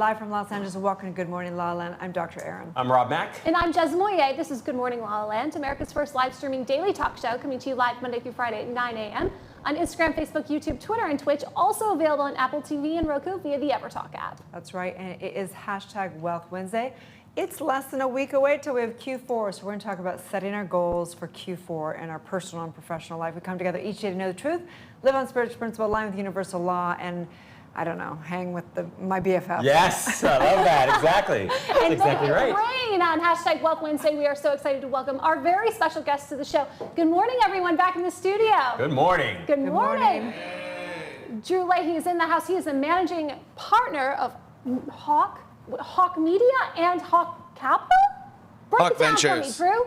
live from Los Angeles. Welcome to Good Morning La La Land. I'm Dr. Aaron. I'm Rob Mack. And I'm Jez Moyer. This is Good Morning La La Land, America's first live streaming daily talk show, coming to you live Monday through Friday at 9 a.m. on Instagram, Facebook, YouTube, Twitter, and Twitch. Also available on Apple TV and Roku via the EverTalk app. That's right, and it is hashtag Wealth Wednesday. It's less than a week away till we have Q4, so we're going to talk about setting our goals for Q4 in our personal and professional life. We come together each day to know the truth, live on spiritual principle, align with universal law, and I don't know, hang with my BFF. Yes, I love that, exactly. That's exactly right. Rain on hashtag Wealth Wednesday. We are so excited to welcome our very special guests to the show. Good morning, everyone, back in the studio. Good morning. Good morning. Drew Leahy is in the house. He is the managing partner of Hawk Media and Hawk Capital? Break Hawk it down Ventures. for me, Drew.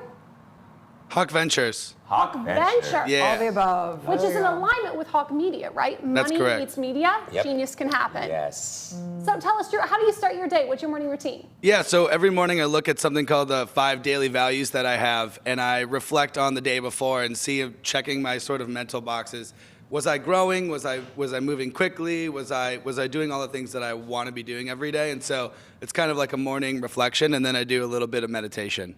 Hawk Ventures. Hawk Venture. Yeah. All the above. Which There is we in go. alignment with Hawk Media, right? That's Money correct. meets media, Yep. genius can happen. Yes. So tell us, Drew, how do you start your day? What's your morning routine? Yeah, so every morning I look at something called the 5 daily values that I have, and I reflect on the day before and see checking my sort of mental boxes. Was I growing? Was I moving quickly? Was I doing all the things that I want to be doing every day? And so it's kind of like a morning reflection, and then I do a little bit of meditation.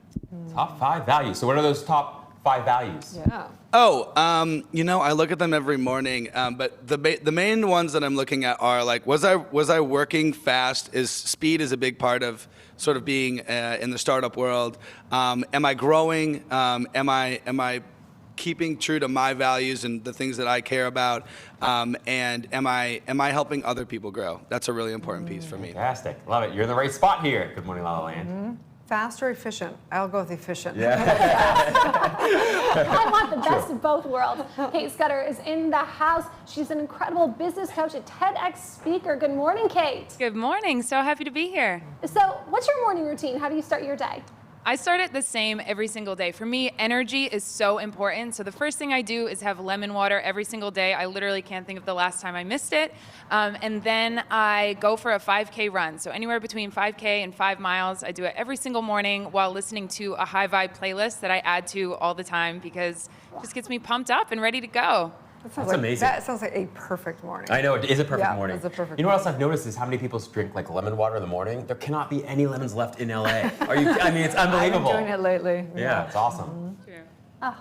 Top 5 values. So what are those top 5 values? Yeah. Oh, I look at them every morning, but the main ones that I'm looking at are like, was I working fast? Speed is a big part of sort of being in the startup world. Am I growing? Am I keeping true to my values and the things that I care about? And am I helping other people grow? That's a really important piece for me. Fantastic. Love it. You're in the right spot here. Good morning, La La Land. Fast or efficient? I'll go with efficient. I want the best of both worlds. Kate Scudder is in the house. She's an incredible business coach, a TEDx speaker. Good morning, Kate. Good morning. So happy to be here. So what's your morning routine? How do you start your day? I start it the same every single day. For me, energy is so important. So the first thing I do is have lemon water every single day. I literally can't think of the last time I missed it. And then I go for a 5K run. So anywhere between 5K and 5 miles. I do it every single morning while listening to a high vibe playlist that I add to all the time because it just gets me pumped up and ready to go. That's amazing. That sounds like a perfect morning. I know, it is a perfect Yeah, morning. it's a perfect You know what else I've noticed is how many people drink like lemon water in the morning? There cannot be any lemons left in LA. I mean, it's unbelievable. I've been doing it lately. Yeah, it's awesome.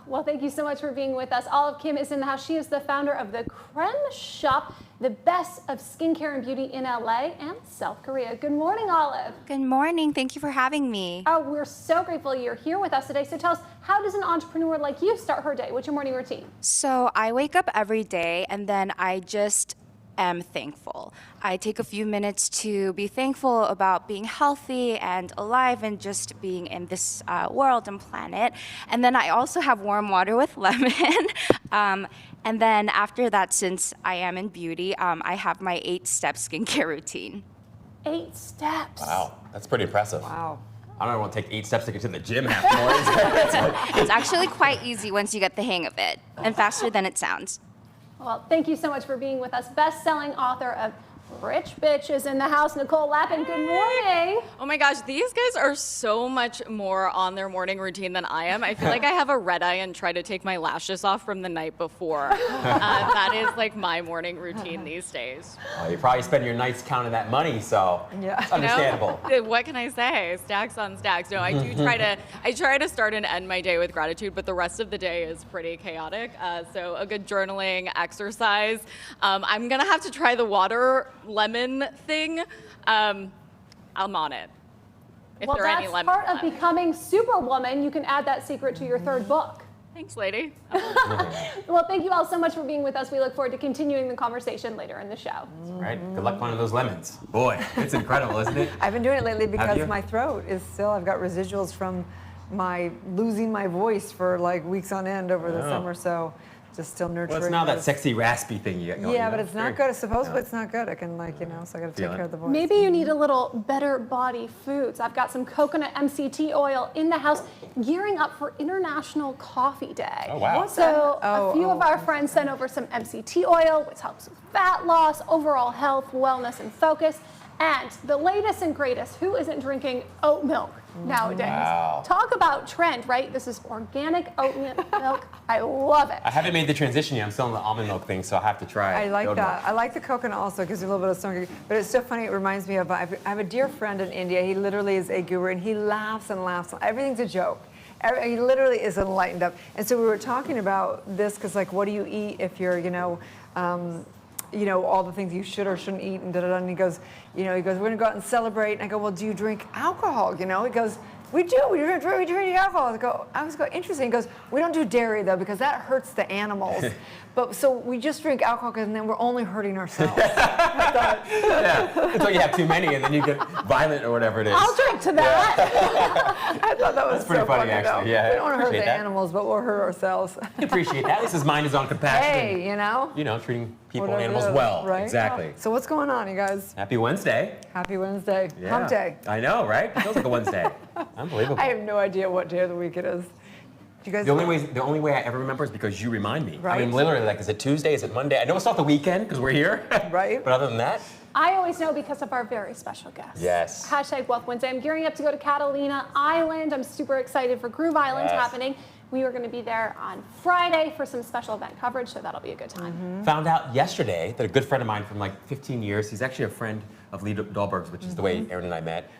Well, thank you so much for being with us. Olive Kim is in the house. She is the founder of the Creme Shop, the best of skincare and beauty in LA and South Korea. Good morning, Olive. Good morning. Thank you for having me. Oh, we're so grateful you're here with us today. So tell us, how does an entrepreneur like you start her day? What's your morning routine? So I wake up every day and then I just am thankful. I take a few minutes to be thankful about being healthy and alive and just being in this world and planet. And then I also have warm water with lemon. And then after that, since I am in beauty, I have my 8-step skincare routine. 8 steps. Wow, that's pretty impressive. Wow. I don't want to take 8 steps to get to the gym half the morning. It's actually quite easy once you get the hang of it and faster than it sounds. Well, thank you so much for being with us. Best-selling author of Rich Bitch is in the house. Nicole Lappin, good morning. Oh my gosh, these guys are so much more on their morning routine than I am. I feel like I have a red eye and try to take my lashes off from the night before. That is like my morning routine these days. Well, you probably spend your nights counting that money, so Yeah. it's understandable. You know, what can I say? Stacks on stacks. No, I do try to start and end my day with gratitude, but the rest of the day is pretty chaotic. So a good journaling exercise. I'm gonna have to try the water lemon thing. I'm on it. If Well, there are any that's lemons part of left. becoming Superwoman. You can add that secret to your 3rd book. Thanks, lady. Well, thank you all so much for being with us. We look forward to continuing the conversation later in the show. All right, good luck finding those lemons. Boy, it's incredible, isn't it? I've been doing it lately Have because you? my throat is still, I've got residuals from my losing my voice for like weeks on end over the Oh. summer, so just still nurturing. Well, it's now that those. sexy raspy thing you got going. Yeah, you but know? it's not Very- good. Supposedly it's not good. I can so I got to take Feel care it. of the voice. Maybe you need a little better body foods. I've got some coconut MCT oil in the house, gearing up for International Coffee Day. Oh, wow. What's So that? a few of our friends sent over some MCT oil, which helps with fat loss, overall health, wellness, and focus. And the latest and greatest, who isn't drinking oat milk nowadays. Wow. Talk about trend, right? This is organic oat milk. I love it. I haven't made the transition yet. I'm still in the almond milk thing, so I have to try. I like goat that. milk. I like the coconut also. It gives you a little bit of stomach. But it's so funny. It reminds me of I have a dear friend in India. He literally is a guru, and he laughs and laughs. Everything's a joke. He literally is enlightened up. And so we were talking about this because, like, what do you eat if you're, all the things you should or shouldn't eat, and da da da. And he goes, we're gonna go out and celebrate. And I go, well, do you drink alcohol? He goes, we do. We drink alcohol. I was go, interesting. He goes, we don't do dairy though because that hurts the animals. But so we just drink alcohol and then we're only hurting ourselves. Yeah, until you have too many and then you get violent or whatever it is. I'll drink to that. I thought that was That's pretty so funny, though. actually. Yeah, We don't want to hurt appreciate the that. animals, but we'll hurt ourselves. I appreciate that. At least his mind is on compassion. Hey, Treating people and whatever animals it is, well. right? Exactly. So what's going on, you guys? Happy Wednesday. Happy Wednesday. Yeah. Hump day. I know, right? It feels like a Wednesday. Unbelievable. I have no idea what day of the week it is. Do you guys The only way I ever remember is because you remind me. Right. I mean, literally, like, is it Tuesday? Is it Monday? I know it's not the weekend because we're here. Right. But other than that, I always know because of our very special guest. Yes. Hashtag Wealth Wednesday. I'm gearing up to go to Catalina Island. I'm super excited for Groove Island Yes. happening. We are going to be there on Friday for some special event coverage, so that'll be a good time. found out yesterday that a good friend of mine from like 15 years, he's actually a friend of Lee Dahlberg's, which is the way Aaron and I met.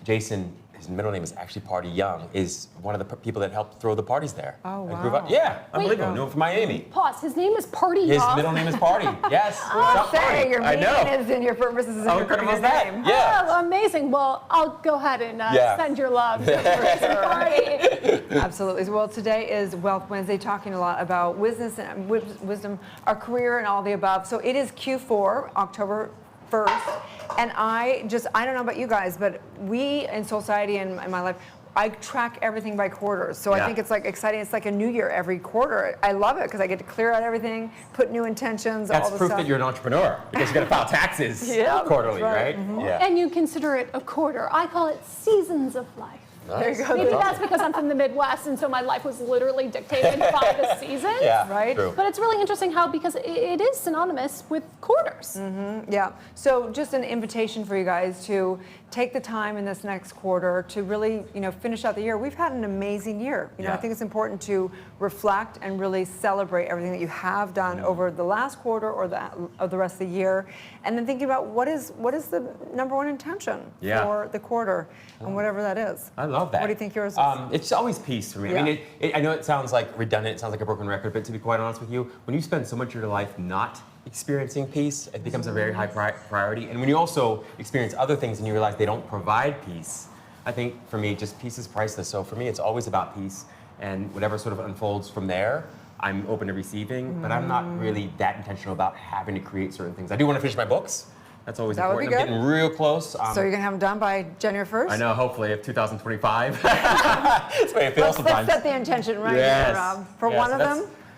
Jason, his middle name is actually Party Young, is one of the people that helped throw the parties there. Oh, At wow. Groove Island. Yeah, unbelievable. Knew him from Miami. Pause. His name is Party His Young. middle name is Party. Yes. I'll What's up, Party? say your I know. meaning is in your purposes is in How your incredible is previous that? name. Yeah. Oh, amazing. Well, I'll go ahead and Yeah. send your love to Party. Absolutely. Well, today is Wealth Wednesday, talking a lot about wisdom, our career, and all the above. So it is Q4, October 1st, and I don't know about you guys, but we in society and in my life, I track everything by quarters. So I Yeah. think it's like exciting. It's like a new year every quarter. I love it because I get to clear out everything, put new intentions, That's all the proof stuff. that you're an entrepreneur because you got to file taxes Yeah, quarterly, that's right? right. Mhm. Yeah. And you consider it a quarter. I call it seasons of life. There you go. Maybe that's because I'm from the Midwest, and so my life was literally dictated by the seasons. Yeah, Right? true. But it's really interesting how, because it is synonymous with quarters. Yeah. So just an invitation for you guys to take the time in this next quarter to really, finish out the year. We've had an amazing year. I Yeah. think it's important to reflect and really celebrate everything that you have done over the last quarter or the rest of the year, and then thinking about what is the number one intention Yeah. for the quarter and whatever that is. I love that. What do you think yours is? It's always peace for me. Yeah. I mean, I know it sounds like redundant, it sounds like a broken record, but to be quite honest with you, when you spend so much of your life not experiencing peace, it becomes a very high priority. And when you also experience other things and you realize they don't provide peace, I think for me, just peace is priceless. So for me, it's always about peace, and whatever sort of unfolds from there, I'm open to receiving, but I'm not really that intentional about having to create certain things. I do want to finish my books. That's always That would be important. I'm good. getting real close. So you're gonna have them done by January 1st? I know, hopefully, of 2025. That's the way it feels Let's sometimes. set the intention right Yes. here, Rob. For Yes, one of that's-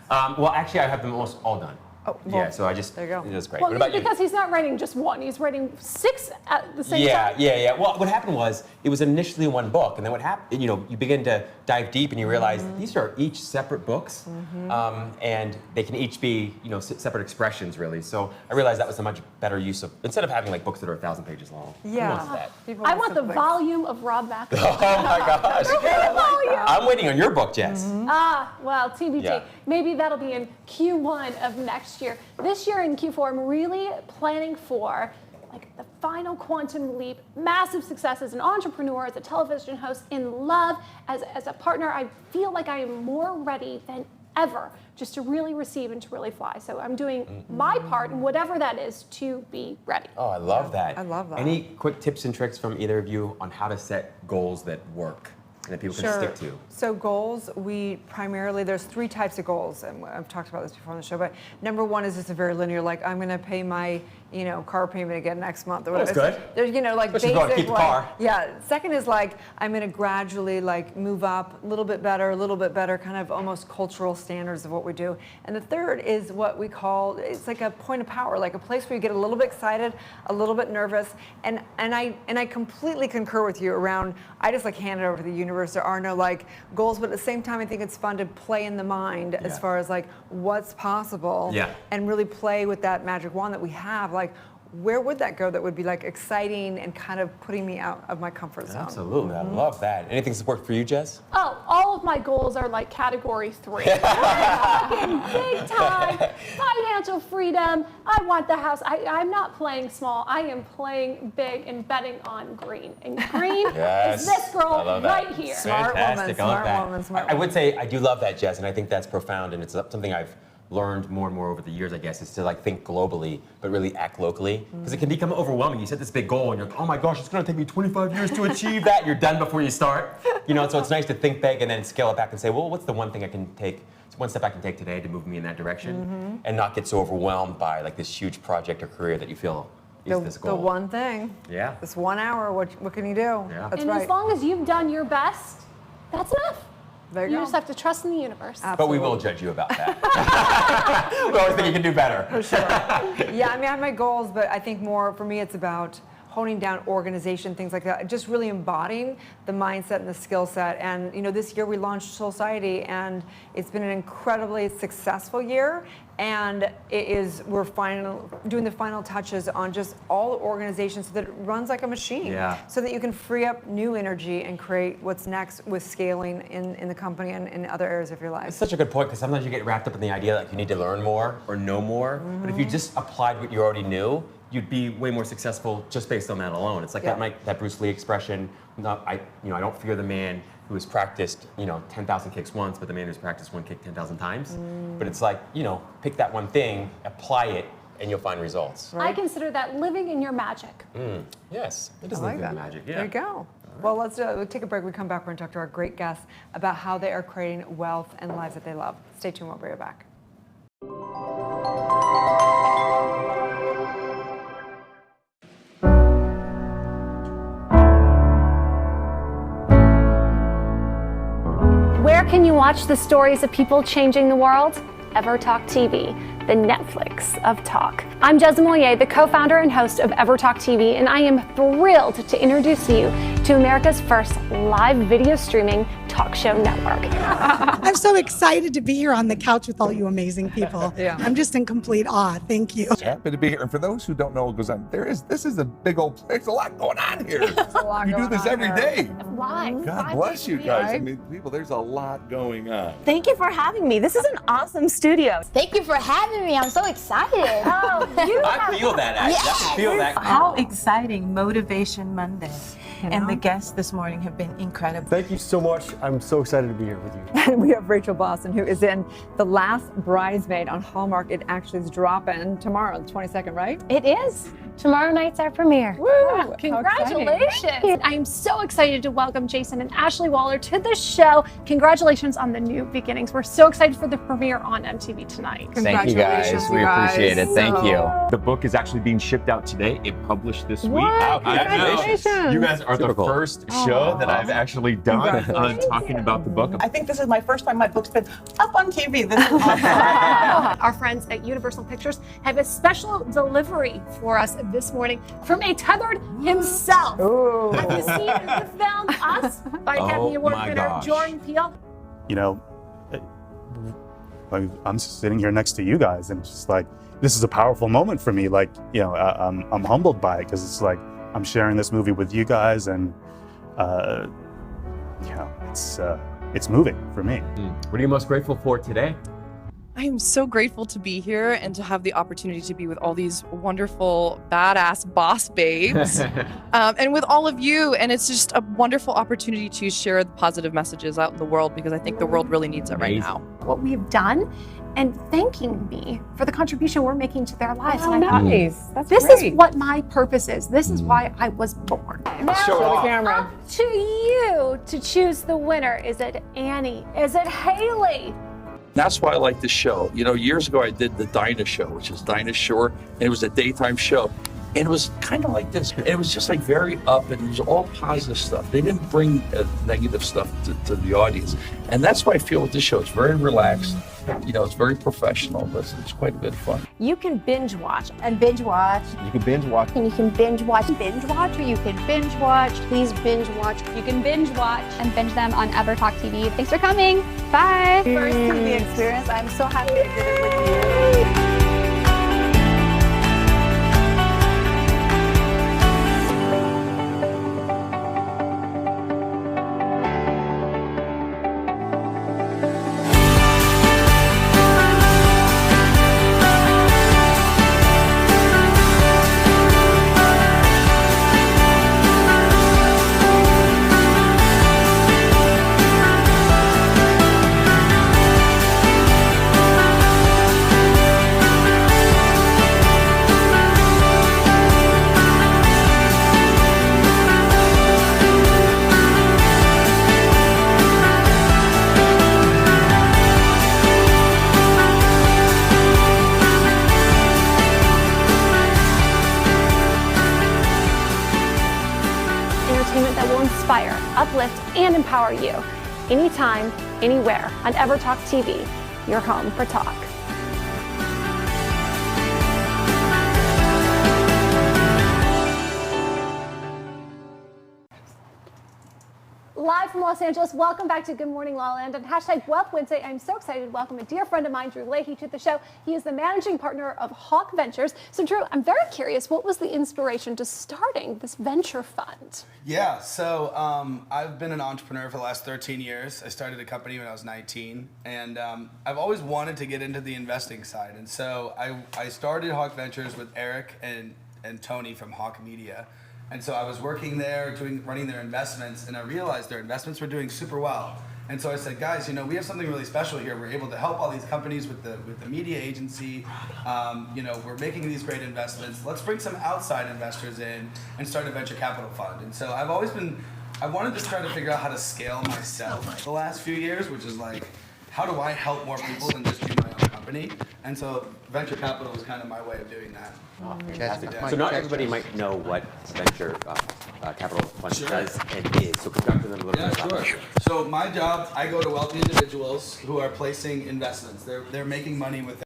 them? Well, actually, I have them almost all done. Oh, well, Yeah, so I just, there you go. it is great. Well, What about you? because he's not writing just one, he's writing 6 at the same time. Yeah. Well, what happened was it was initially one book, and then what happened? You begin to dive deep, and you realize these are each separate books, and they can each be separate expressions, really. So I realized that was a much better use of instead of having like books that are 1,000 pages long. Who Yeah. wants that? People I want the something. volume of Rob Backer. Oh my gosh! volume. I'm waiting on your book, Jess. Well, TBT. Yeah. Maybe that'll be in Q1 of next year. This year in Q4, I'm really planning for like the final quantum leap, massive success as an entrepreneur, as a television host, in love, as a partner. I feel like I am more ready than ever just to really receive and to really fly. So I'm doing my part, and whatever that is, to be ready. Oh, I love that. I love that. Any quick tips and tricks from either of you on how to set goals that work and that people can stick to? So goals, there's 3 types of goals, and I've talked about this before on the show, but number 1 is just a very linear, like I'm gonna pay my, car payment again next month or whatever. That's good. There's, like Especially if you wanna basic, keep the car. Yeah, second is like, I'm gonna gradually like move up a little bit better, kind of almost cultural standards of what we do. And the third is what we call, it's like a point of power, like a place where you get a little bit excited, a little bit nervous, and I completely concur with you around, I just like hand it over to the universe. There are no like goals, but at the same time, I think it's fun to play in the mind as Yeah. far as like what's possible, Yeah. and really play with that magic wand that we have. Like, where would that go that would be like exciting and kind of putting me out of my comfort zone? Absolutely, I love that. Anything that's worked for you, Jess? Oh, all of my goals are like category 3. Fucking big time, financial freedom. I want the house. I'm not playing small. I am playing big and betting on green. And green is this girl right here. Smart woman, smart woman, smart I would say I do love that, Jess, and I think that's profound, and it's something I've learned more and more over the years, I guess, is to like think globally, but really act locally. Because it can become overwhelming. You set this big goal and you're like, oh my gosh, it's gonna take me 25 years to achieve that. You're done before you start. You know, so it's nice to think big and then scale it back and say, well, what's the one thing I can take, one step I can take today to move me in that direction, and not get so overwhelmed by like this huge project or career that you feel is this goal. The one thing. Yeah. This 1 hour, what can you do? Yeah. That's And right. as long as you've done your best, that's enough. There You you just go. have to trust in the universe. But we will judge you about that. We always think you can do better. For sure. Yeah, I mean, I have my goals, but I think more for me it's about honing down organization, things like that, just really embodying the mindset and the skill set. And you know, this year we launched Society, and it's been an incredibly successful year. And we're doing the final touches on just all the organizations so that it runs like a machine. Yeah. So that you can free up new energy and create what's next with scaling in the company and in other areas of your life. It's such a good point, because sometimes you get wrapped up in the idea that you need to learn more or know more. But if you just applied what you already knew, you'd be way more successful just based on that alone. It's like that Bruce Lee expression, I don't fear the man who has practiced, 10,000 kicks once, but the man who's practiced one kick 10,000 times. But it's like, pick that one thing, apply it, and you'll find results. I consider that living in your magic. Yes, it is I like living in that. magic. Yeah. There you go. Well, we'll take a break. We come back. We're going to talk to our great guests about how they are creating wealth and lives that they love. Stay tuned. We'll be right back. Where can you watch the stories of people changing the world? EverTalk TV, the Netflix of talk. I'm Jessica Moyer, the co-founder and host of EverTalk TV, and I am thrilled to introduce you to America's first live video streaming talk show network. I'm so excited to be here on the couch with all you amazing people. Yeah. I'm just in complete awe. Thank you. Happy to be here. And for those who don't know what goes on, this is a big old, there's a lot going on here. You do this every day. Live. God bless you guys. I mean, people, there's a lot going on. Thank you for having me. This is an awesome studio. Thank you for having me. I'm so excited. I feel that, actually. I can feel that. How exciting Motivation Monday. And the guests this morning have been incredible. Thank you so much. I'm so excited to be here with you. And we have Rachel Boston, who is in The Last Bridesmaid on Hallmark. It actually is dropping tomorrow, the 22nd, right? It is. Tomorrow night's our premiere. Woo! Congratulations! I'm so excited to welcome Jason and Ashley Waller to the show. Congratulations on the new beginnings. We're so excited for the premiere on MTV tonight. Thank you guys. We appreciate it. Thank you. The book is actually being shipped out today. It published this week. Congratulations. You guys are the first show that I've actually done talking about the book. I think this is my first time my book's been up on TV. This is awesome. Our friends at Universal Pictures have a special delivery for us this morning from a tethered himself. Have you seen the film Us by Academy Award winner Jordan Peele? You know, I'm sitting here next to you guys, and it's just like, this is a powerful moment for me. Like, I'm humbled by it, because it's like I'm sharing this movie with you guys, and it's moving for me. What are you most grateful for today? I am so grateful to be here and to have the opportunity to be with all these wonderful, badass boss babes and with all of you. And it's just a wonderful opportunity to share the positive messages out in the world, because I think the world really needs it right now. What we've done and thanking me for the contribution we're making to their lives. Oh, and I thought, nice. That's this great. is what my purpose is. This is why I was born. Now, Show it off. Camera. up to you to choose the winner. Is it Annie? Is it Haley? That's why I like this show. You know, years ago I did the Dinah Show, which is Dinah Shore, and it was a daytime show. And it was kind of like this. It was just like very up, and it was all positive stuff. They didn't bring negative stuff to the audience. And that's why I feel with this show. It's very relaxed. You know, it's very professional, but it's quite a bit of fun. You can binge watch and binge watch. You can binge watch. And you can binge watch. Binge watch, or you can binge watch. Please binge watch. You can binge watch and binge them on EverTalk TV. Thanks for coming. Bye. First TV experience. I'm so happy I did it with you. uplift, and empower you. Anytime, anywhere on EverTalk TV, your home for talk. Live from Los Angeles, welcome back to Good Morning La La Land and hashtag Wealth Wednesday. I'm so excited to welcome a dear friend of mine, Drew Leahy, to the show. He is the managing partner of Hawk Ventures. So Drew, I'm very curious, what was the inspiration to starting this venture fund? Yeah, so I've been an entrepreneur for the last 13 years. I started a company when I was 19, and I've always wanted to get into the investing side. And so I started Hawk Ventures with Eric and Tony from Hawk Media. And so I was working there, running their investments, and I realized their investments were doing super well. And so I said, guys, we have something really special here. We're able to help all these companies with the media agency. We're making these great investments. Let's bring some outside investors in and start a venture capital fund. And so I wanted to try to figure out how to scale myself the last few years, which is like, how do I help more people than just do my own company? And so venture capital is kind of my way of doing that. Oh, fantastic. So not everybody might know what venture capital fund does and is. So could you talk to them a little bit about that? Sure. So my job, I go to wealthy individuals who are placing investments. They're making money with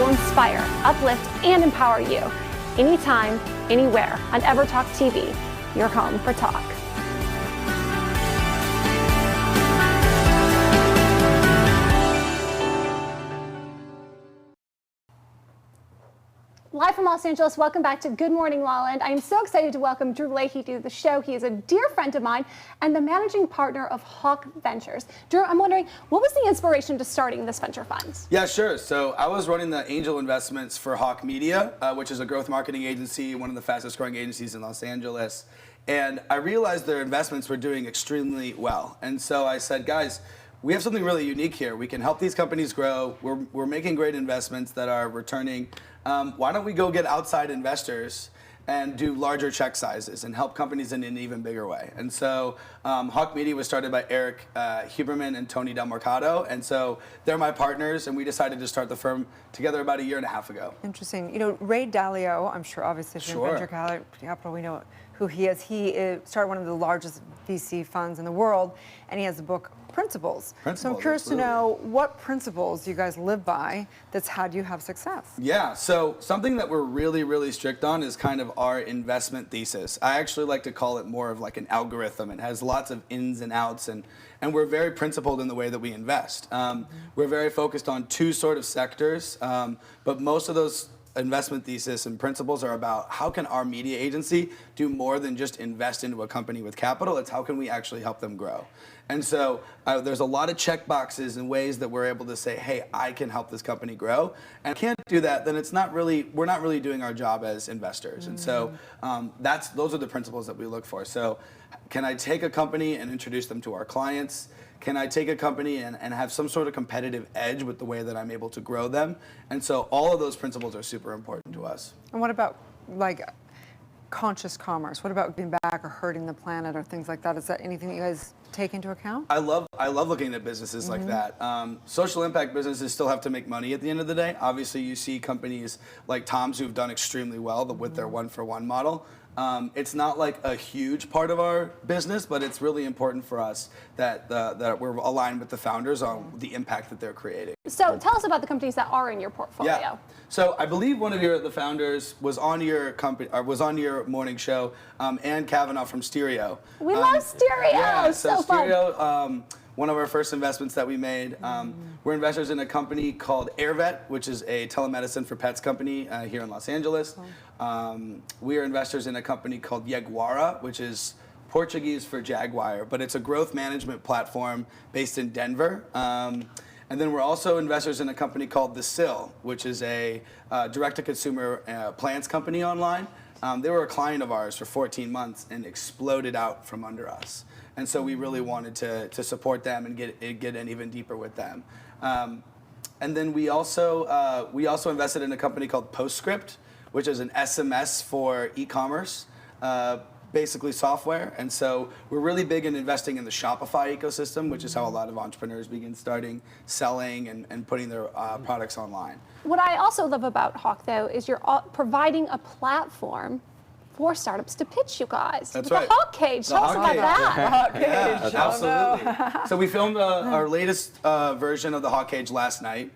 inspire, uplift, and empower you. Anytime, anywhere on EverTalk TV, your home for talk. Live from Los Angeles, welcome back to Good Morning La La Land. I am so excited to welcome Drew Leahy to the show. He is a dear friend of mine and the managing partner of Hawk Ventures. Drew, I'm wondering, what was the inspiration to starting this venture fund? Yeah, sure. So I was running the angel investments for Hawk Media, which is a growth marketing agency, one of the fastest growing agencies in Los Angeles. And I realized their investments were doing extremely well. And so I said, guys, we have something really unique here. We can help these companies grow. We're making great investments that are returning. Why don't we go get outside investors and do larger check sizes and help companies in an even bigger way? And so Hawk Media was started by Eric Huberman and Tony Del Mercado. And so they're my partners, and we decided to start the firm together about 1.5 years ago. Interesting. Ray Dalio, I'm sure obviously from venture capital, we know who he is. He started one of the largest VC funds in the world, and he has the book Principles. So I'm curious to know what principles you guys live by that's had you have success. Yeah, so something that we're really, really strict on is kind of our investment thesis. I actually like to call it more of like an algorithm. It has lots of ins and outs, and we're very principled in the way that we invest. We're very focused on 2 sort of sectors, but most of those investment thesis and principles are about how can our media agency do more than just invest into a company with capital. It's how can we actually help them grow. And so there's a lot of check boxes and ways that we're able to say, hey, I can help this company grow. And if we can't do that, then we're not really doing our job as investors. And so those are the principles that we look for. So can I take a company and introduce them to our clients? Can I take a company and have some sort of competitive edge with the way that I'm able to grow them? And so all of those principles are super important to us. And what about like conscious commerce? What about giving back or hurting the planet or things like that? Is that anything that you guys take into account? I love looking at businesses like that. Social impact businesses still have to make money at the end of the day. Obviously, you see companies like Tom's who've done extremely well with their one-for-one model. It's not like a huge part of our business, but it's really important for us that we're aligned with the founders on the impact that they're creating. So tell us about the companies that are in your portfolio. Yeah. So I believe one of the founders was on your morning show, Ann Kavanaugh from Stereo. We love Stereo. Yeah, so Stereo, fun. one of our first investments that we made. We're investors in a company called AirVet, which is a telemedicine for pets company here in Los Angeles. We are investors in a company called Jaguara, which is Portuguese for Jaguar, but it's a growth management platform based in Denver. And then we're also investors in a company called The Sill, which is a direct-to-consumer plants company online. They were a client of ours for 14 months and exploded out from under us. And so we really wanted to support them and get in even deeper with them. And then we also invested in a company called Postscript, which is an SMS for e-commerce, basically software. And so we're really big in investing in the Shopify ecosystem, which is how a lot of entrepreneurs begin starting, selling, and putting their products online. What I also love about Hawk, though, is you're providing a platform for startups to pitch you guys. That's The right. Hawk Cage. Tell us about that. The Hawk Cage. Yeah, Oh, absolutely. So we filmed our latest version of the Hawk Cage last night.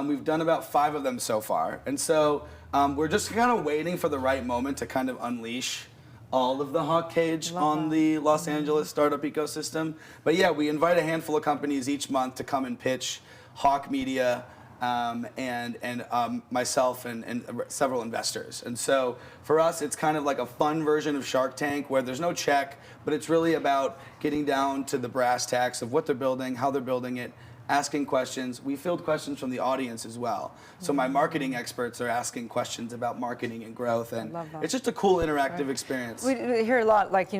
We've done about 5 of them so far. And so we're just kind of waiting for the right moment to kind of unleash all of the Hawk Cage on the Los Angeles startup ecosystem. But yeah, we invite a handful of companies each month to come and pitch Hawk Media and myself and several investors. And so for us, it's kind of like a fun version of Shark Tank where there's no check, but it's really about getting down to the brass tacks of what they're building, how they're building it, asking questions. We field questions from the audience as well. So my marketing experts are asking questions about marketing and growth, and it's just a cool interactive experience. We hear a lot, like,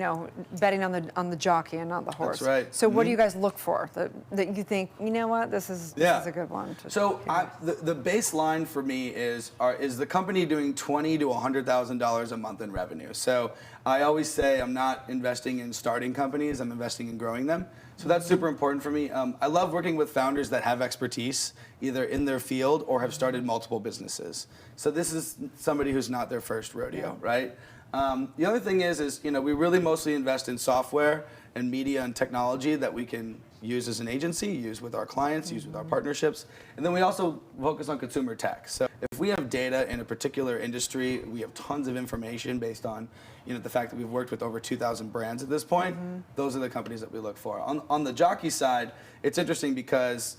betting on the jockey and not the horse. That's right. So what do you guys look for that you think, you know what, this is a good one? So the baseline for me is the company doing $20,000 to $100,000 a month in revenue. So I always say I'm not investing in starting companies, I'm investing in growing them. So that's super important for me. I love working with founders that have expertise, either in their field or have started multiple businesses. So this is somebody who's not their first rodeo, right? The other thing is we really mostly invest in software and media and technology that we can use as an agency, use with our clients, use with our partnerships. And then we also focus on consumer tech. So if we have data in a particular industry, we have tons of information based on the fact that we've worked with over 2,000 brands at this point. Those are the companies that we look for. On the jockey side, it's interesting because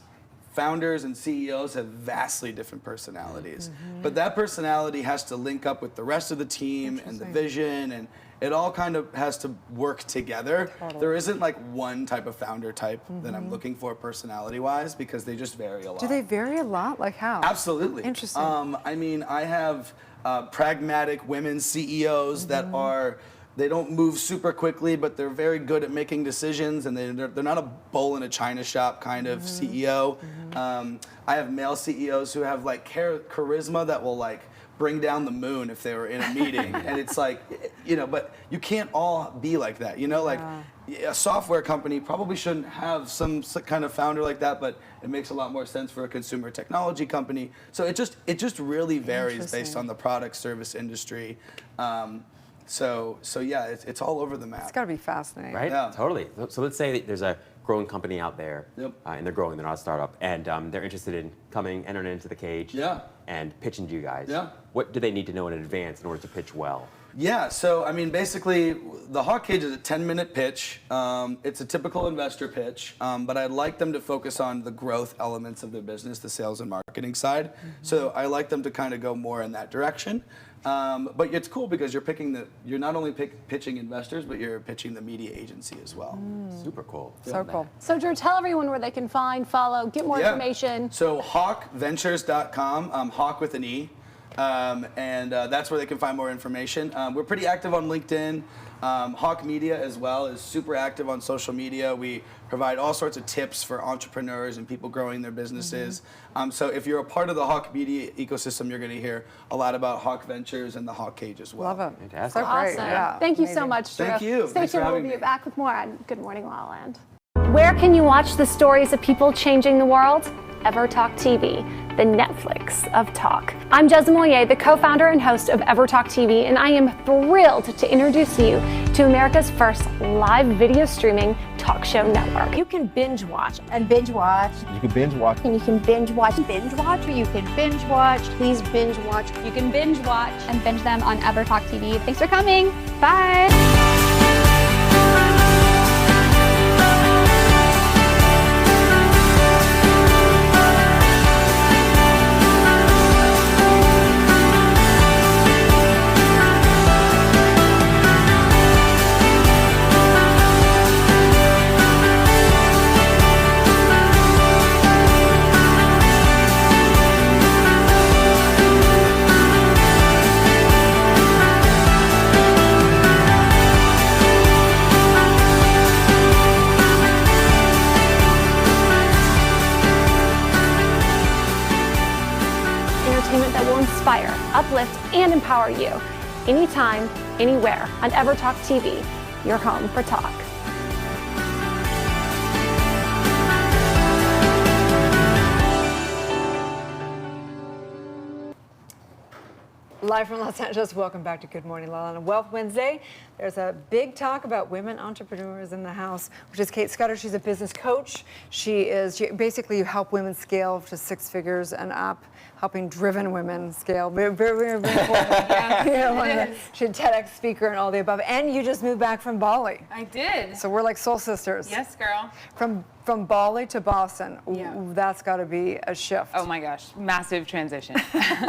founders and CEOs have vastly different personalities. But that personality has to link up with the rest of the team and the vision, and it all kind of has to work together. Totally. There isn't like one type of founder type that I'm looking for personality-wise, because they just vary a lot. Do they vary a lot? Like how? Absolutely. Interesting. I have pragmatic women CEOs that they don't move super quickly, but they're very good at making decisions, and they're not a bull in a china shop kind of CEO. I have male CEOs who have like charisma that will like bring down the moon if they were in a meeting. And it's like, but you can't all be like that. A software company probably shouldn't have some kind of founder like that, but it makes a lot more sense for a consumer technology company. So it just really varies based on the product service industry. So yeah, it's all over the map. It's got to be fascinating. Right? Yeah. Totally. So let's say that there's a growing company out there, Yep. and they're growing, they're not a startup, and they're interested in entering into the cage and pitching to you guys. Yeah. What do they need to know in advance in order to pitch well? Yeah, so basically, the Hawk Cage is a 10-minute pitch. It's a typical investor pitch, but I'd like them to focus on the growth elements of their business, the sales and marketing side. So I like them to kind of go more in that direction. But it's cool because you're not only pitching investors, but you're pitching the media agency as well. Super cool. So cool. So Drew, tell everyone where they can find, follow, get more information. So hawkventures.com, Hawk with an E. And that's where they can find more information. We're pretty active on LinkedIn. Hawk Media as well is super active on social media. We provide all sorts of tips for entrepreneurs and people growing their businesses. So if you're a part of the Hawk Media ecosystem, you're going to hear a lot about Hawk Ventures and the Hawk Cage as well. Love it. Fantastic. So great. Awesome. Yeah. Thank you so much, Drew. Thank you. Stay Thanks for tuned. We'll having be me. back with more on Good Morning La La Land. Where can you watch the stories of people changing the world? EverTalk TV, the Netflix of talk. I'm Jez Moyer, the co-founder and host of EverTalk TV, and I am thrilled to introduce you to America's first live video streaming talk show network. You can binge watch and binge watch. You can binge watch. And you can binge watch. Binge watch. You can binge watch. Please binge watch. You can binge watch and binge them on EverTalk TV. Thanks for coming. Bye. entertainment that will inspire, uplift, and empower you. Anytime, anywhere on EverTalk TV, your home for talk. Live from Los Angeles, welcome back to Good Morning La La Land. Wealth Wednesday. There's a big talk about women entrepreneurs in the house, which is Kate Scudder. She's a business coach. She basically you help women scale to 6 figures and up, helping driven women scale. Very, very, very important. She's a TEDx speaker and all the above. And you just moved back from Bali. I did. So we're like soul sisters. Yes, girl. From Bali to Boston, that's got to be a shift. Oh my gosh, massive transition.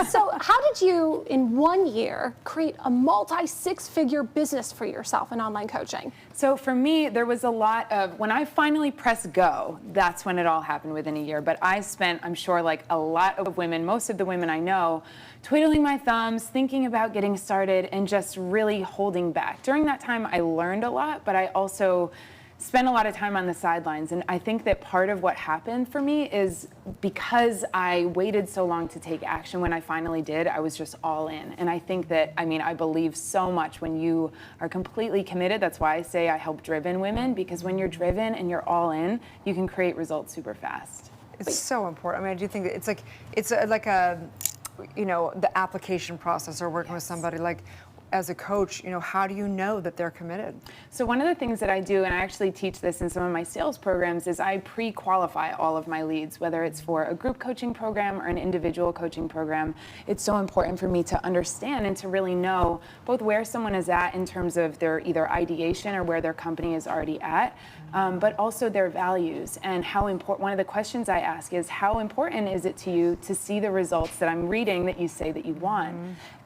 So how did you, in 1 year, create a multi-6-figure business for yourself in online coaching? So for me, there was a lot of, when I finally pressed go, that's when it all happened within a year. But I spent, I'm sure, like a lot of women, most of the women I know, twiddling my thumbs, thinking about getting started, and just really holding back. During that time, I learned a lot, but I also spent a lot of time on the sidelines. And I think that part of what happened for me is because I waited so long to take action, when I finally did, I was just all in. And I think that, I believe so much when you are completely committed. That's why I say I help driven women, because when you're driven and you're all in, you can create results super fast. It's so important. I do think that it's like a, the application process or working with somebody as a coach, how do you know that they're committed? So one of the things that I do, and I actually teach this in some of my sales programs, is I pre-qualify all of my leads, whether it's for a group coaching program or an individual coaching program. It's so important for me to understand and to really know both where someone is at in terms of their either ideation or where their company is already at, but also their values and how important. One of the questions I ask is, how important is it to you to see the results that I'm reading that you say that you want?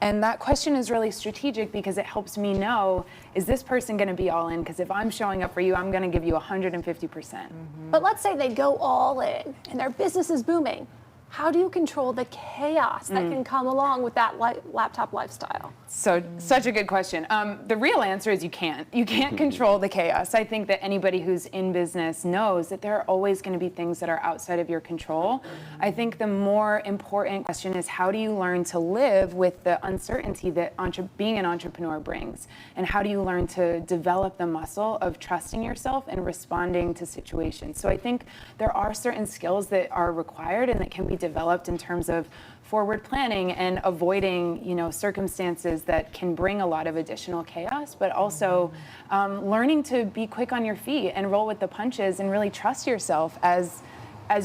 And that question is really strategic, because it helps me know, is this person going to be all in? Because if I'm showing up for you, I'm going to give you 150%. But let's say they go all in and their business is booming. How do you control the chaos that can come along with that laptop lifestyle? So, such a good question. The real answer is you can't. You can't control the chaos. I think that anybody who's in business knows that there are always going to be things that are outside of your control. I think the more important question is, how do you learn to live with the uncertainty that being an entrepreneur brings? And how do you learn to develop the muscle of trusting yourself and responding to situations? So I think there are certain skills that are required and that can be developed in terms of forward planning and avoiding, circumstances that can bring a lot of additional chaos, but also learning to be quick on your feet and roll with the punches and really trust yourself as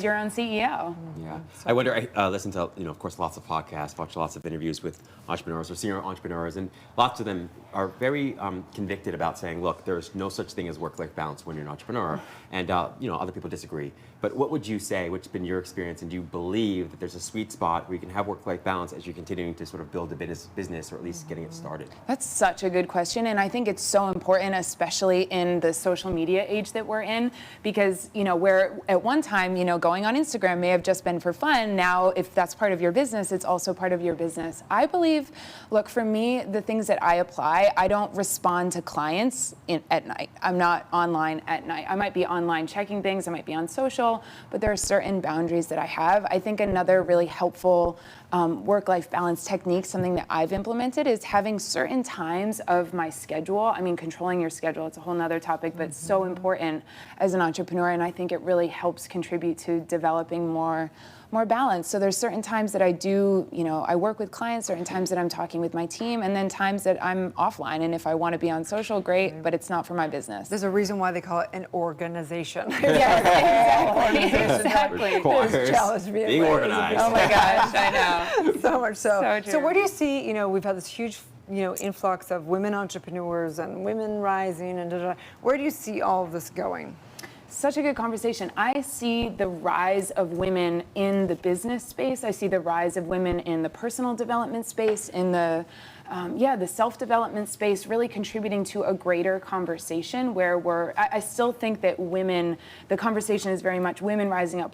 your own CEO. Yeah. I wonder, I listen to, of course, lots of podcasts, watch lots of interviews with entrepreneurs or senior entrepreneurs, and lots of them are very convicted about saying, look, there's no such thing as work-life balance when you're an entrepreneur. And, other people disagree. But what would you say, what's been your experience, and do you believe that there's a sweet spot where you can have work-life balance as you're continuing to sort of build a business or at least getting it started? That's such a good question, and I think it's so important, especially in the social media age that we're in, because, where at one time, going on Instagram may have just been for fun. Now, if that's part of your business, it's also part of your business. I believe, look, for me, the things that I apply, I don't respond to clients at night. I'm not online at night. I might be online checking things, I might be on social, but there are certain boundaries that I have. I think another really helpful work-life balance technique, something that I've implemented, is having certain times of my schedule. Controlling your schedule, it's a whole nother topic, but it's so important as an entrepreneur, and I think it really helps contribute to developing more balance. So there's certain times that I do, I work with clients, certain times that I'm talking with my team, and then times that I'm offline. And if I want to be on social, great, but it's not for my business. There's a reason why they call it an organization. Yes, exactly. Being organized. Oh my gosh, I know. So much so. true. So where do you see, we've had this huge, influx of women entrepreneurs and women rising and where do you see all of this going? Such a good conversation. I see the rise of women in the business space. I see the rise of women in the personal development space, in the the self-development space, really contributing to a greater conversation where I still think that women, the conversation is very much women rising up,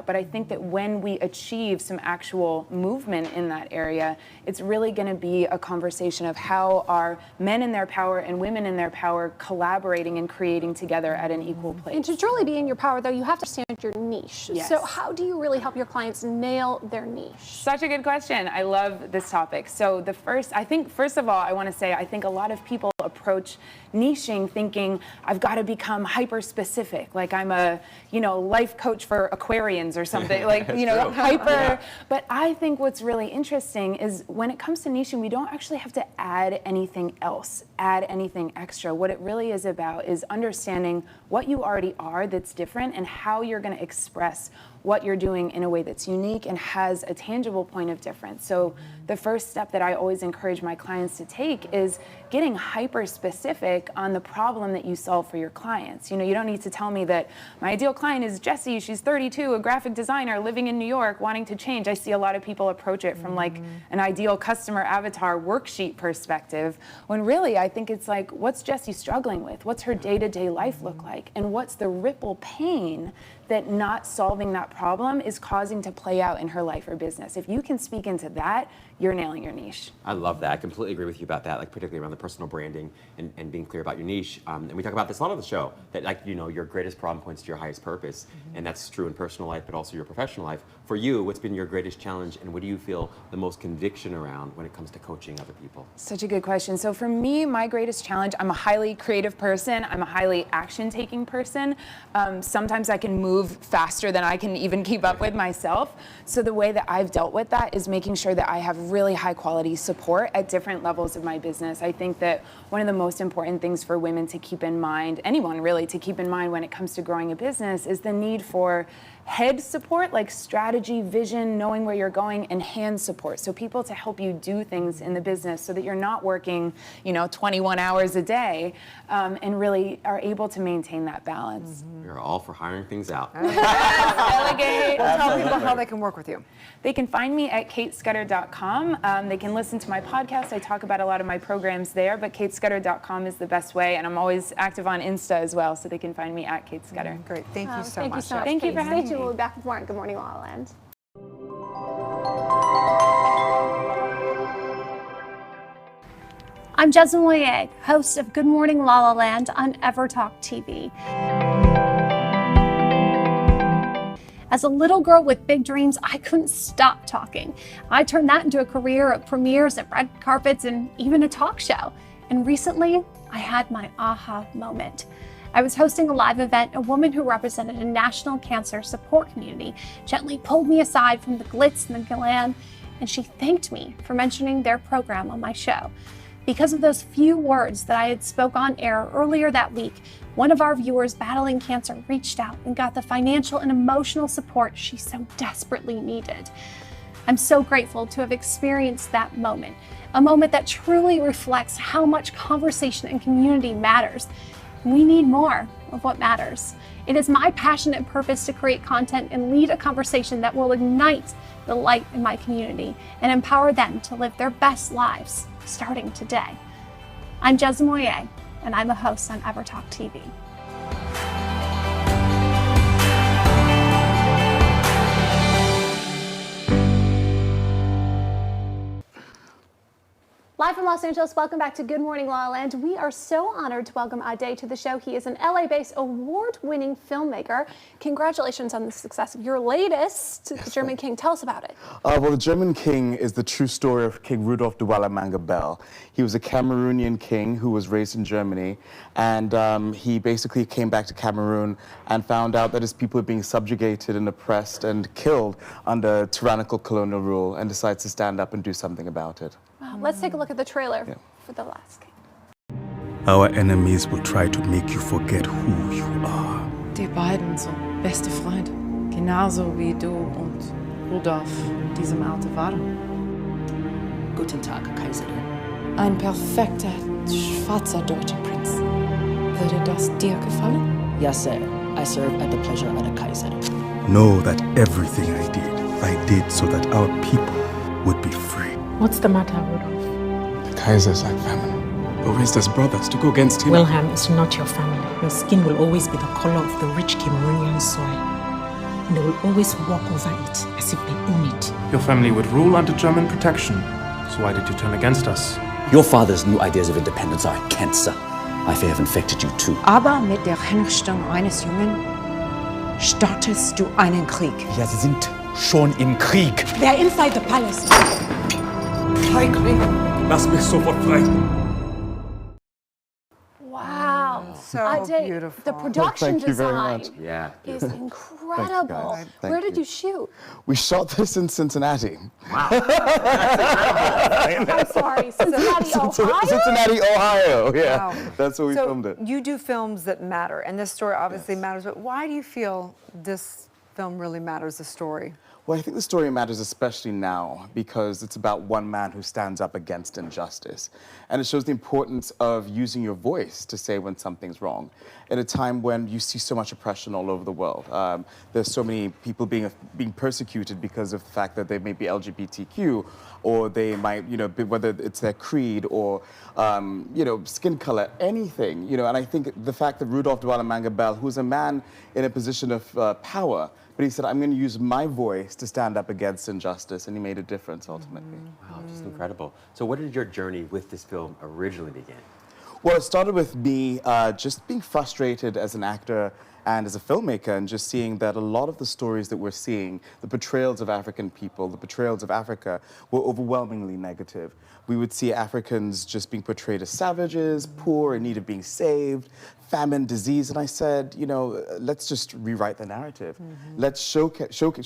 but I think that when we achieve some actual movement in that area, it's really going to be a conversation of how are men in their power and women in their power collaborating and creating together at an equal place. And to truly be in your power, though, you have to understand your niche. Yes. So how do you really help your clients nail their niche? Such a good question. I love this topic. So first of all, I want to say, I think a lot of people approach niching thinking I've got to become hyper specific, like I'm a, life coach for Aquarians or something, like, hyper. Yeah. But I think what's really interesting is when it comes to niching, we don't actually have to add anything else, add anything extra. What it really is about is understanding what you already are that's different and how you're going to express what you're doing in a way that's unique and has a tangible point of difference. So the first step that I always encourage my clients to take is getting hyper specific on the problem that you solve for your clients. You don't need to tell me that my ideal client is Jessie, she's 32, a graphic designer living in New York, wanting to change. I see a lot of people approach it from like an ideal customer avatar worksheet perspective, when really I think it's like, what's Jessie struggling with? What's her day-to-day life look like? And what's the ripple pain that not solving that problem is causing to play out in her life or business? If you can speak into that, you're nailing your niche. I love that. I completely agree with you about that, like particularly around the personal branding and being clear about your niche. And we talk about this a lot on the show, that your greatest problem points to your highest purpose. And that's true in personal life, but also your professional life. For you, what's been your greatest challenge and what do you feel the most conviction around when it comes to coaching other people? Such a good question. So for me, my greatest challenge, I'm a highly creative person. I'm a highly action-taking person. Sometimes I can move faster than I can even keep up with myself. So the way that I've dealt with that is making sure that I have really high quality support at different levels of my business. I think that one of the most important things for women to keep in mind, anyone really to keep in mind when it comes to growing a business, is the need for head support, like strategy, vision, knowing where you're going, and hand support. So people to help you do things in the business so that you're not working, 21 hours a day, and really are able to maintain that balance. We're all for hiring things out. Delegate. Well, tell people how they can work with you. They can find me at katescudder.com. They can listen to my podcast. I talk about a lot of my programs there, but katescudder.com is the best way. And I'm always active on Insta as well, so they can find me at Kate Scudder. Great. Thank you so much. Thank you so much. Thank you for having me. We'll be back with more on Good Morning La La Land. I'm GMLA, host of Good Morning La La Land on EverTalk TV. As a little girl with big dreams, I couldn't stop talking. I turned that into a career of premieres at red carpets and even a talk show. And recently, I had my aha moment. I was hosting a live event. A woman who represented a national cancer support community gently pulled me aside from the glitz and the glam, and she thanked me for mentioning their program on my show. Because of those few words that I had spoke on air earlier that week, one of our viewers battling cancer reached out and got the financial and emotional support she so desperately needed. I'm so grateful to have experienced that moment, a moment that truly reflects how much conversation and community matters. We need more of what matters. It is my passion and purpose to create content and lead a conversation that will ignite the light in my community and empower them to live their best lives, starting today. I'm GMLA, and I'm a host on EverTalk TV. Live from Los Angeles, welcome back to Good Morning La La Land. We are so honored to welcome Ade to the show. He is an LA-based award-winning filmmaker. Congratulations on the success of your latest, The German King. Tell us about it. Well, The German King is the true story of King Rudolf Douala Bell. He was a Cameroonian king who was raised in Germany, and he basically came back to Cameroon and found out that his people were being subjugated and oppressed and killed under tyrannical colonial rule, and decides to stand up and do something about it. Wow, let's take a look at the trailer for The Last King. Our enemies will try to make you forget who you are. Die beiden sind beste Freunde. Genauso wie du und Rudolf in diesem Alter waren. Guten Tag, Kaiserin. Ein perfekter, schwarzer deutscher Prinz. Würde das dir gefallen? Yes, sir. I serve at the pleasure of the Kaiser. Know that everything I did so that our people would be free. What's the matter, Rudolf? Kaiser sagt famine. But where's his brothers to go against him? Wilhelm is not your family. Your skin will always be the color of the rich Cameroonian soil. And they will always walk over it as if they own it. Your family would rule under German protection. So why did you turn against us? Your father's new ideas of independence are a cancer. I fear have infected you too. Aber mit der Hinrichtung eines Jungen startest du einen Krieg. Wir sind schon im Krieg. They're inside the palace. Feigling, lass mich sofort frei. Wow. So beautiful. The production Thank you very design much. Yeah. is incredible. guys. Thank Where did you. you shoot? We shot this in Cincinnati. Wow. I'm sorry, Cincinnati, Ohio? Cincinnati, Ohio. Yeah, Wow. that's where we So filmed it. you do films that matter, and this story obviously matters, but why do you feel this film really matters, the story? Well, I think the story matters especially now because it's about one man who stands up against injustice. And it shows the importance of using your voice to say when something's wrong. In a time when you see so much oppression all over the world, there's so many people being persecuted because of the fact that they may be LGBTQ, or they might, be, whether it's their creed or, skin color, anything, And I think the fact that Rudolph Douala Mangabell, who's a man in a position of power, but he said, I'm going to use my voice to stand up against injustice, and he made a difference ultimately. Wow, just incredible. So where did your journey with this film originally begin? Well, it started with me just being frustrated as an actor and as a filmmaker, and just seeing that a lot of the stories that we're seeing, the portrayals of African people, the portrayals of Africa, were overwhelmingly negative. We would see Africans just being portrayed as savages, poor, in need of being saved, famine, disease, and I said, let's just rewrite the narrative. Let's show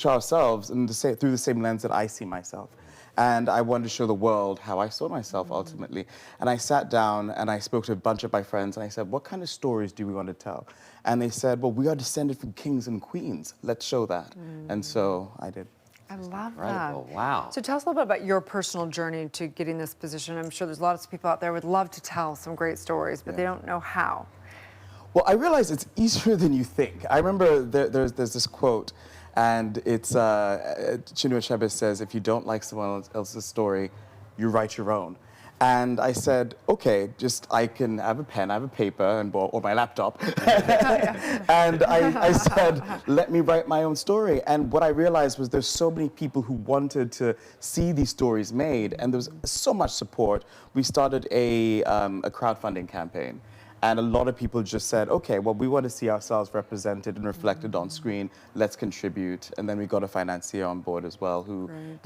ourselves through the same lens that I see myself. And I wanted to show the world how I saw myself ultimately. And I sat down and I spoke to a bunch of my friends and I said, what kind of stories do we want to tell? And they said, well, we are descended from kings and queens. Let's show that. And so I did. I love Incredible. that. Wow. So tell us a little bit about your personal journey to getting this position. I'm sure there's lots of people out there who would love to tell some great stories, but they don't know how. Well, I realize it's easier than you think. I remember there's this quote, and it's Chinua Achebe says, if you don't like someone else's story, you write your own. And I said, okay, I can have a pen, I have a paper, or my laptop. And I said, let me write my own story. And what I realized was there's so many people who wanted to see these stories made, and there was so much support. We started a crowdfunding campaign. And a lot of people just said, okay, well, we want to see ourselves represented and reflected on screen. Let's contribute. And then we got a financier on board as well,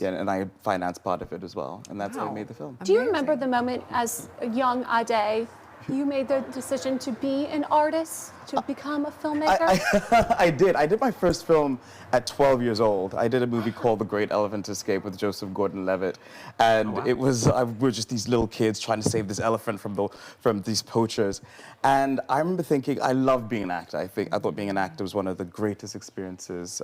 and I financed part of it as well. And that's how we made the film. Do you remember the moment as a young Ade you made the decision to be an artist, to become a filmmaker? I did. I did my first film at 12 years old. I did a movie called The Great Elephant Escape with Joseph Gordon-Levitt. And it was, we're just these little kids trying to save this elephant from these poachers. And I remember thinking, I love being an actor. I thought being an actor was one of the greatest experiences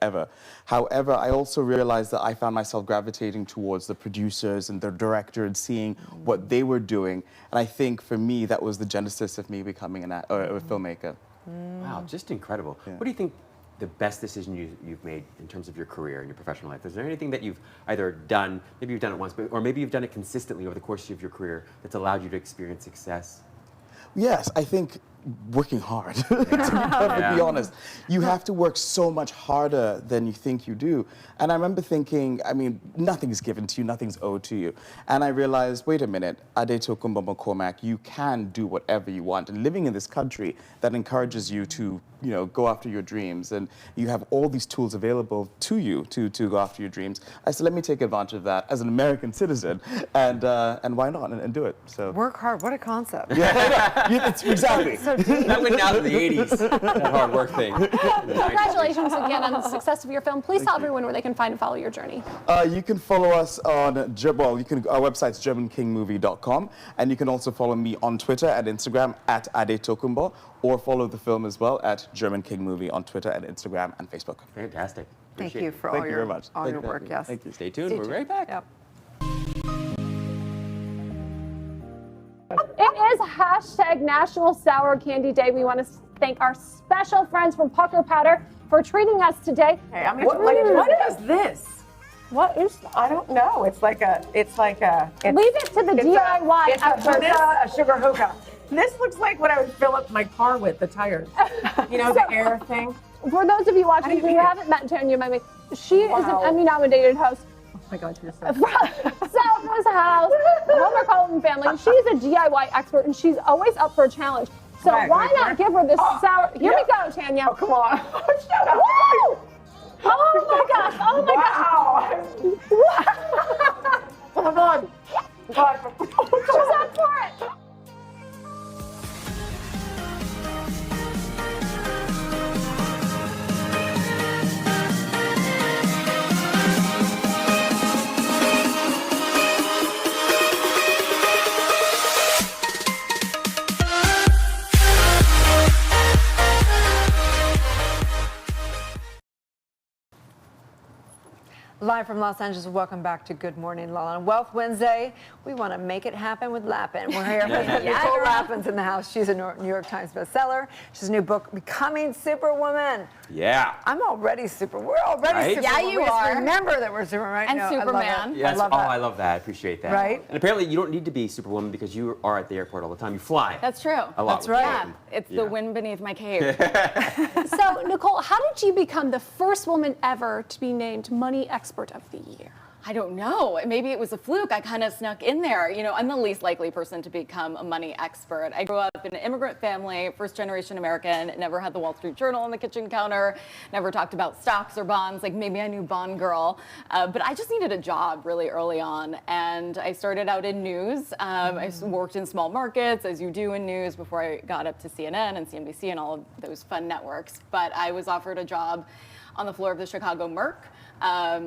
ever. However, I also realized that I found myself gravitating towards the producers and the director and seeing what they were doing. And I think for me, that was the genesis of me becoming a filmmaker. Wow, just incredible. Yeah. What do you think the best decision you've made in terms of your career and your professional life? Is there anything that you've either done, maybe you've done it once, or maybe you've done it consistently over the course of your career that's allowed you to experience success? Yes, I think working hard, to be perfectly honest. You have to work so much harder than you think you do. And I remember thinking, I mean, nothing's given to you, nothing's owed to you. And I realized, wait a minute, Ade Tokunbo McCormack, you can do whatever you want. And living in this country that encourages you to, go after your dreams, and you have all these tools available to you to go after your dreams. I said, let me take advantage of that as an American citizen, and why not, and do it. So work hard. What a concept. Yeah, it's exactly. That went down in the 80s, that hard work thing. Congratulations again on the success of your film. Please tell everyone where they can find and follow your journey. You can follow us on, our website's GermanKingMovie.com, and you can also follow me on Twitter and Instagram at Ade Tokunbo, or follow the film as well at German King Movie on Twitter and Instagram and Facebook. Fantastic. Thank you for Thank you very much. all your work. Yes. Thank you. Stay tuned. We're right back. Yep. It is hashtag National Sour Candy Day. We want to thank our special friends from Pucker Powder for treating us today. Hey, I mean, what is this? What is? I don't know. It's like a. Leave it to the DIY experts. A sugar hookah. This looks like what I would fill up my car with, the tires. You know, the air thing. For those of you watching who haven't met Tanya Mimi, she is an Emmy-nominated host. Oh my God, you're so Selma's House, Homer Colton Family. She's a DIY expert, and she's always up for a challenge. So why not give her this sour? Here we go, Tanya. Oh, come on. Shut up. Woo! Oh my gosh! Oh my gosh! Come on. God. She's up for it. Live from Los Angeles, welcome back to Good Morning La La. On Wealth Wednesday, we want to make it happen with Lappin. We're here with Nicole Lappin's in the house. She's a New York Times bestseller. She's a new book, Becoming Superwoman. Yeah. I'm already super. We're already Right? Superwoman. Yeah, we you just are. Remember that we're Superman, right? And No, Superman. I love it. Yes. I love that. I love that. I appreciate that. Right? And apparently, you don't need to be Superwoman because you are at the airport all the time. You fly. That's true. A lot. That's right. Yeah, it's the wind beneath my cave. So, Nicole, how did you become the first woman ever to be named Money Expert of the Year? I don't know. Maybe it was a fluke. I kind of snuck in there. You know, I'm the least likely person to become a money expert. I grew up in an immigrant family, first generation American, never had the Wall Street Journal on the kitchen counter, never talked about stocks or bonds. Like maybe I knew Bond Girl, but I just needed a job really early on. And I started out in news. I worked in small markets, as you do in news, before I got up to CNN and CNBC and all of those fun networks. But I was offered a job on the floor of the Chicago Merc.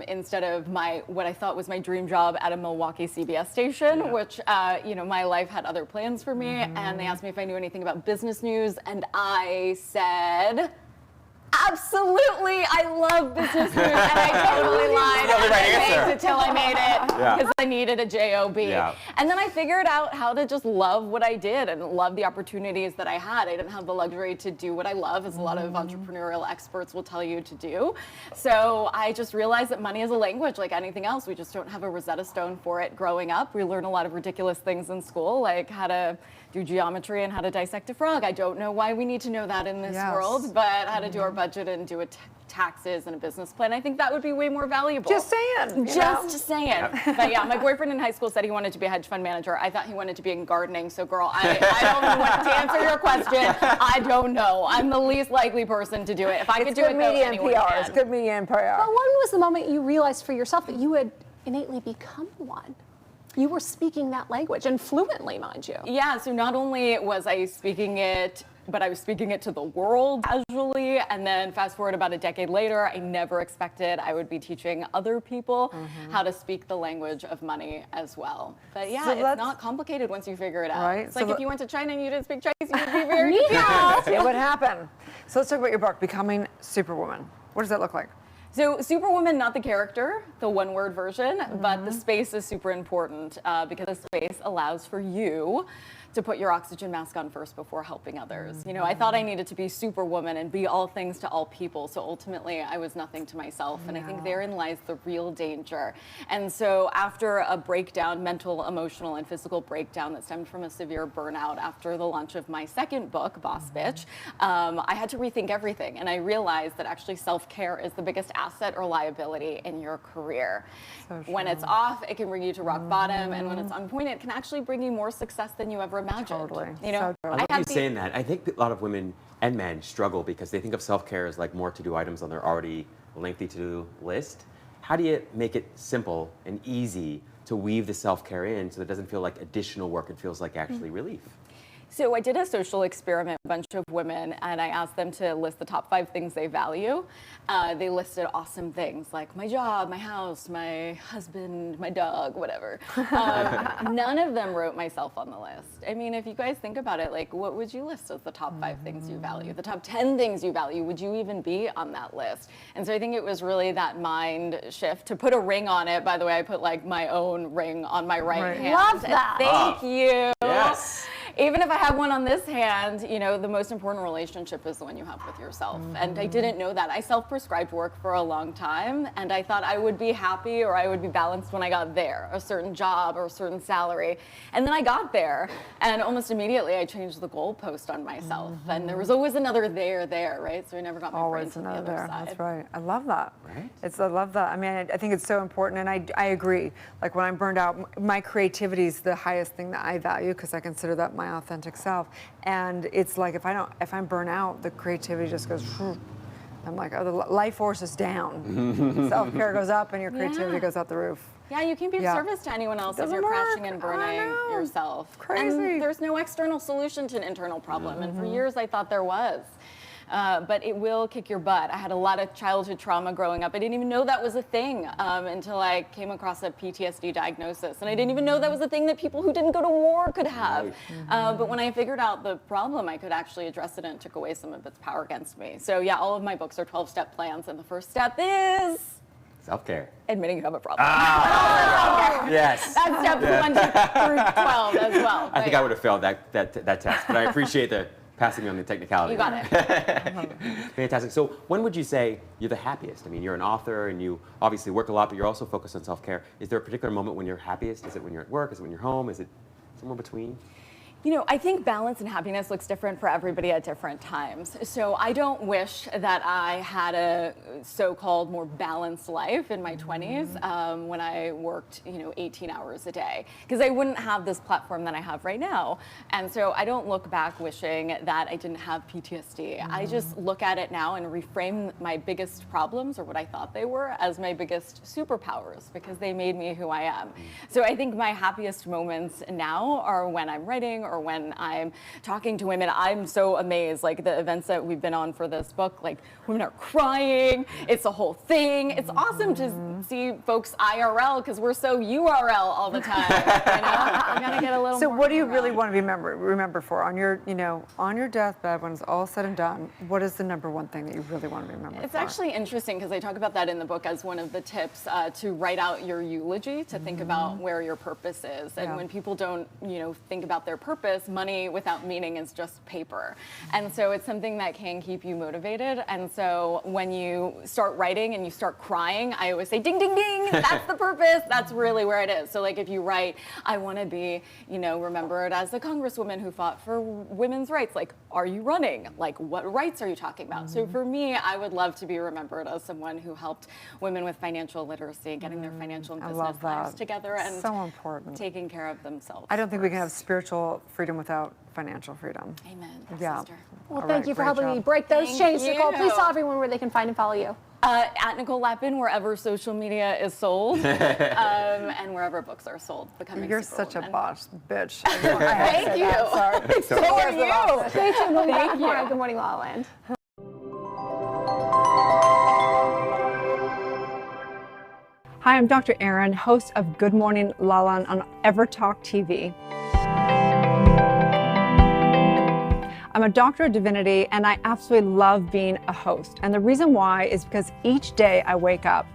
Instead of what I thought was my dream job at a Milwaukee CBS station, which you know, my life had other plans for me, and they asked me if I knew anything about business news, and I said, absolutely, I love business news, and I totally lied. That's the right I answer. faked it till I made it because I needed a job. Yeah. And then I figured out how to just love what I did and love the opportunities that I had. I didn't have the luxury to do what I love, as a lot of entrepreneurial experts will tell you to do. So I just realized that money is a language like anything else. We just don't have a Rosetta Stone for it growing up. We learn a lot of ridiculous things in school, like how to do geometry and how to dissect a frog. I don't know why we need to know that in this world, but how to do our budget and do taxes and a business plan. I think that would be way more valuable. Just saying. Just saying. But yeah, my boyfriend in high school said he wanted to be a hedge fund manager. I thought he wanted to be in gardening. So girl, I don't know what to answer your question. I don't know. I'm the least likely person to do it. If I could do it, media anyone and PR. can. It's good media and PR. But when was the moment you realized for yourself that you had innately become one? You were speaking that language, and fluently, mind you. Yeah, so not only was I speaking it, but I was speaking it to the world casually. And then fast forward about a decade later, I never expected I would be teaching other people how to speak the language of money as well. But yeah, So it's let's- not complicated once you figure it out. Right, It's so like the- if you went to China and you didn't speak Chinese, you'd be very confused. It would happen. So let's talk about your book, Becoming Superwoman. What does that look like? So Superwoman, not the character, the one-word version, but the space is super important because the space allows for you to put your oxygen mask on first before helping others. You know, I thought I needed to be Superwoman and be all things to all people. So ultimately, I was nothing to myself. And I think therein lies the real danger. And so after a breakdown, mental, emotional, and physical breakdown that stemmed from a severe burnout after the launch of my second book, Boss Bitch, I had to rethink everything. And I realized that actually self-care is the biggest asset or liability in your career. When it's off, it can bring you to rock bottom. And when it's on point, it can actually bring you more success than you ever imagined. Totally. You know, I love you saying that. I think that a lot of women and men struggle because they think of self-care as like more to-do items on their already lengthy to-do list. How do you make it simple and easy to weave the self-care in so that it doesn't feel like additional work, it feels like actually relief? So I did a social experiment, a bunch of women, and I asked them to list the top 5 things they value. They listed awesome things like my job, my house, my husband, my dog, whatever. None of them wrote myself on the list. I mean, if you guys think about it, like what would you list as the top 5 things you value? The top 10 things you value, would you even be on that list? And so I think it was really that mind shift. To put a ring on it, by the way, I put like my own ring on my right hand. Love that. Thank you. Yes. even if I have one on this hand, you know, the most important relationship is the one you have with yourself. And I didn't know that. I self-prescribed work for a long time, and I thought I would be happy or I would be balanced when I got there, a certain job or a certain salary. And then I got there, and almost immediately I changed the goalpost on myself. And there was always another there, right? So I never got my brain to the other side. That's right. I love that. Right. I love that. I mean, I think it's so important, and I agree. Like when I'm burned out, my creativity is the highest thing that I value because I consider that my authentic self. And it's like if I'm burnt out, the creativity just goes. I'm like, oh, the life force is down. Self-care goes up, and your creativity goes out the roof. Yeah, you can't be of service to anyone else if you're crashing and burning yourself. Crazy. And there's no external solution to an internal problem. And for years, I thought there was. But it will kick your butt. I had a lot of childhood trauma growing up. I didn't even know that was a thing until I came across a PTSD diagnosis. And I didn't even know that was a thing that people who didn't go to war could have. But when I figured out the problem, I could actually address it, and it took away some of its power against me. So yeah, all of my books are 12-step plans. And the first step is self-care. Admitting you have a problem. Yes. That's step 1 through 12 as well. I think I would have failed that test, but I appreciate the passing me on the technicality. You got it. Fantastic. So when would you say you're the happiest? I mean, you're an author and you obviously work a lot, but you're also focused on self-care. Is there a particular moment when you're happiest? Is it when you're at work? Is it when you're home? Is it somewhere between? You know, I think balance and happiness looks different for everybody at different times. So I don't wish that I had a so-called more balanced life in my 20s when I worked, 18 hours a day, because I wouldn't have this platform that I have right now. And so I don't look back wishing that I didn't have PTSD. I just look at it now and reframe my biggest problems, or what I thought they were, as my biggest superpowers, because they made me who I am. So I think my happiest moments now are when I'm writing or when I'm talking to women. I'm so amazed, like the events that we've been on for this book, like women are crying, it's a whole thing. It's awesome to see folks IRL, because we're so URL all the time, I gotta get a little So more what do you IRL. really want to remember for on your, on your deathbed, when it's all said and done, what is the number one thing that you really want to remember It's for? actually interesting, because I talk about that in the book as one of the tips to write out your eulogy, to think about where your purpose is. And when people don't, think about their purpose, money without meaning is just paper. And so it's something that can keep you motivated. And so when you start writing and you start crying, I always say, ding, ding, ding, that's the purpose. That's really where it is. So like if you write, I want to be, remembered as a congresswoman who fought for women's rights, like, are you running? Like, what rights are you talking about? So for me, I would love to be remembered as someone who helped women with financial literacy, getting their financial and business lives together, and so important. Taking care of themselves. I don't think we can have spiritual freedom without financial freedom. Amen. Yeah. Sister. Well, All thank right, you for great helping me job. break those Thank chains, Nicole. you. Please tell everyone where they can find and follow you. At Nicole Lappin, wherever social media is sold, and wherever books are sold. Becoming You're Super such a Woman. boss, bitch. Thank you. Sorry. So are you. Stay tuned. We'll be back Thank more on you. Good Morning La La Land. Hi, I'm Dr. Erin, host of Good Morning La La on EverTalk TV. I'm a doctor of divinity, and I absolutely love being a host. And the reason why is because each day I wake up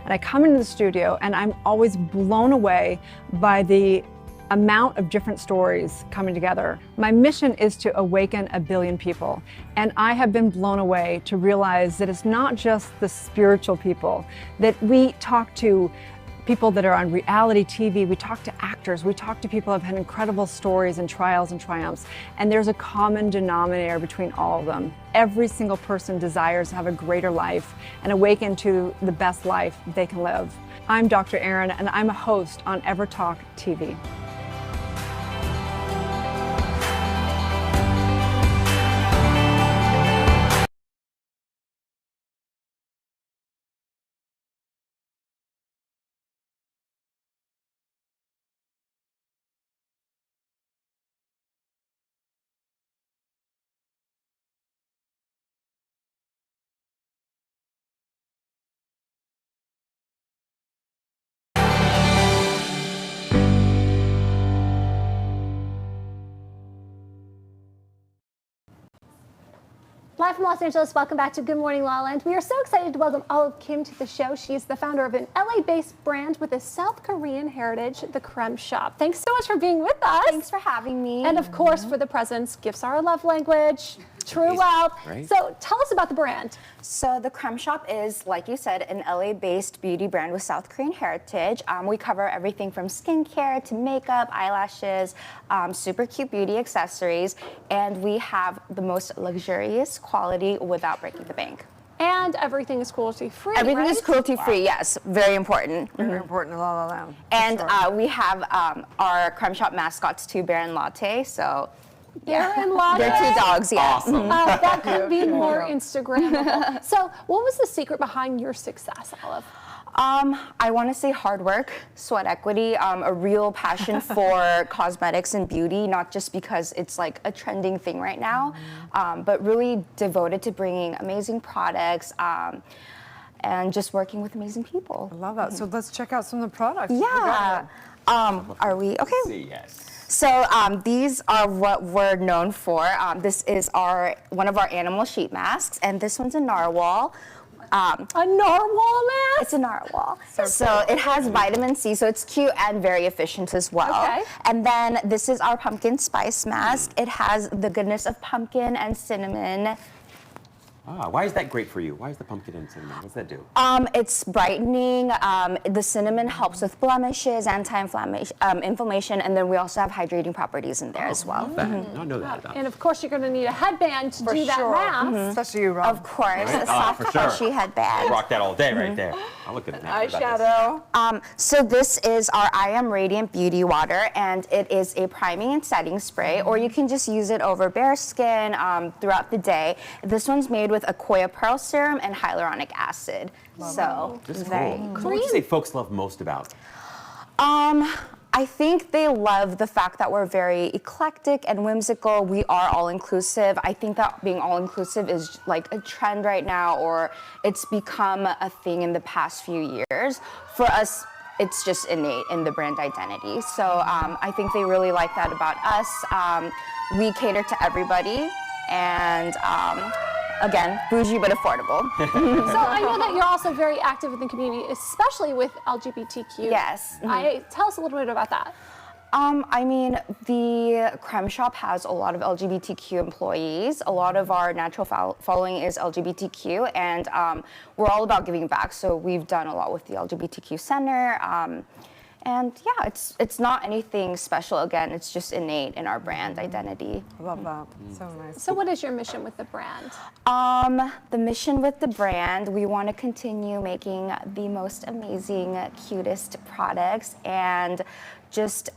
and I come into the studio and I'm always blown away by the amount of different stories coming together. My mission is to awaken 1 billion people. And I have been blown away to realize that it's not just the spiritual people, that we talk to people that are on reality TV, we talk to actors, we talk to people who have had incredible stories and trials and triumphs, and there's a common denominator between all of them. Every single person desires to have a greater life and awaken to the best life they can live. I'm Dr. Erin, and I'm a host on EverTalk TV. Live from Los Angeles, welcome back to Good Morning La La Land. We are so excited to welcome Olive Kim to the show. She is the founder of an LA-based brand with a South Korean heritage, The Creme Shop. Thanks so much for being with us. Thanks for having me. And of course, for the presents, gifts are a love language. True wealth. Right. So tell us about the brand. So the Creme Shop is, like you said, an LA-based beauty brand with South Korean heritage. We cover everything from skincare to makeup, eyelashes, super cute beauty accessories, and we have the most luxurious quality without breaking the bank. And everything is cruelty-free, Everything is right? cruelty-free, yes. Very important. Very important in La La Land. And we have our Creme Shop mascots too, Bear and Latte, so... Bear and Latte. They're two dogs, yeah. Awesome. That could be more Instagrammable. So what was the secret behind your success, Olive? I want to say hard work, sweat equity, a real passion for cosmetics and beauty, not just because it's like a trending thing right now, but really devoted to bringing amazing products and just working with amazing people. I love that. So let's check out some of the products. Yeah. Are we okay? Yes. So these are what we're known for. This is one of our animal sheet masks, and this one's a narwhal. A narwhal mask? It's a narwhal. So it has vitamin C, so it's cute and very efficient as well. Okay. And then this is our pumpkin spice mask. It has the goodness of pumpkin and cinnamon. Why is that great for you? Why is the pumpkin and cinnamon? What's that do? It's brightening. The cinnamon helps with blemishes, anti-inflammation, and then we also have hydrating properties in there as well. I know that about. And of course, you're going to need a headband to do that mask. Especially you, Rob. Of course, a soft, for sure. fleshy headband. I'll rock that all day right there. I'll look at that. Eyeshadow. So this is our I Am Radiant Beauty Water, and it is a priming and setting spray, or you can just use it over bare skin throughout the day. This one's made with Akoya Pearl Serum and hyaluronic acid. So This is very cool. What would you say folks love most about? I think they love the fact that we're very eclectic and whimsical. We are all-inclusive. I think that being all-inclusive is like a trend right now, or it's become a thing in the past few years. For us, it's just innate in the brand identity. So I think they really like that about us. We cater to everybody, and again, bougie but affordable. So I know that you're also very active in the community, especially with LGBTQ. Yes. Tell us a little bit about that. I mean, the Creme Shop has a lot of LGBTQ employees. A lot of our natural following is LGBTQ, and we're all about giving back. So we've done a lot with the LGBTQ Center. And yeah, it's not anything special. Again, it's just innate in our brand identity. I love that. So nice. So what is your mission with the brand? The mission with the brand, we want to continue making the most amazing, cutest products, and just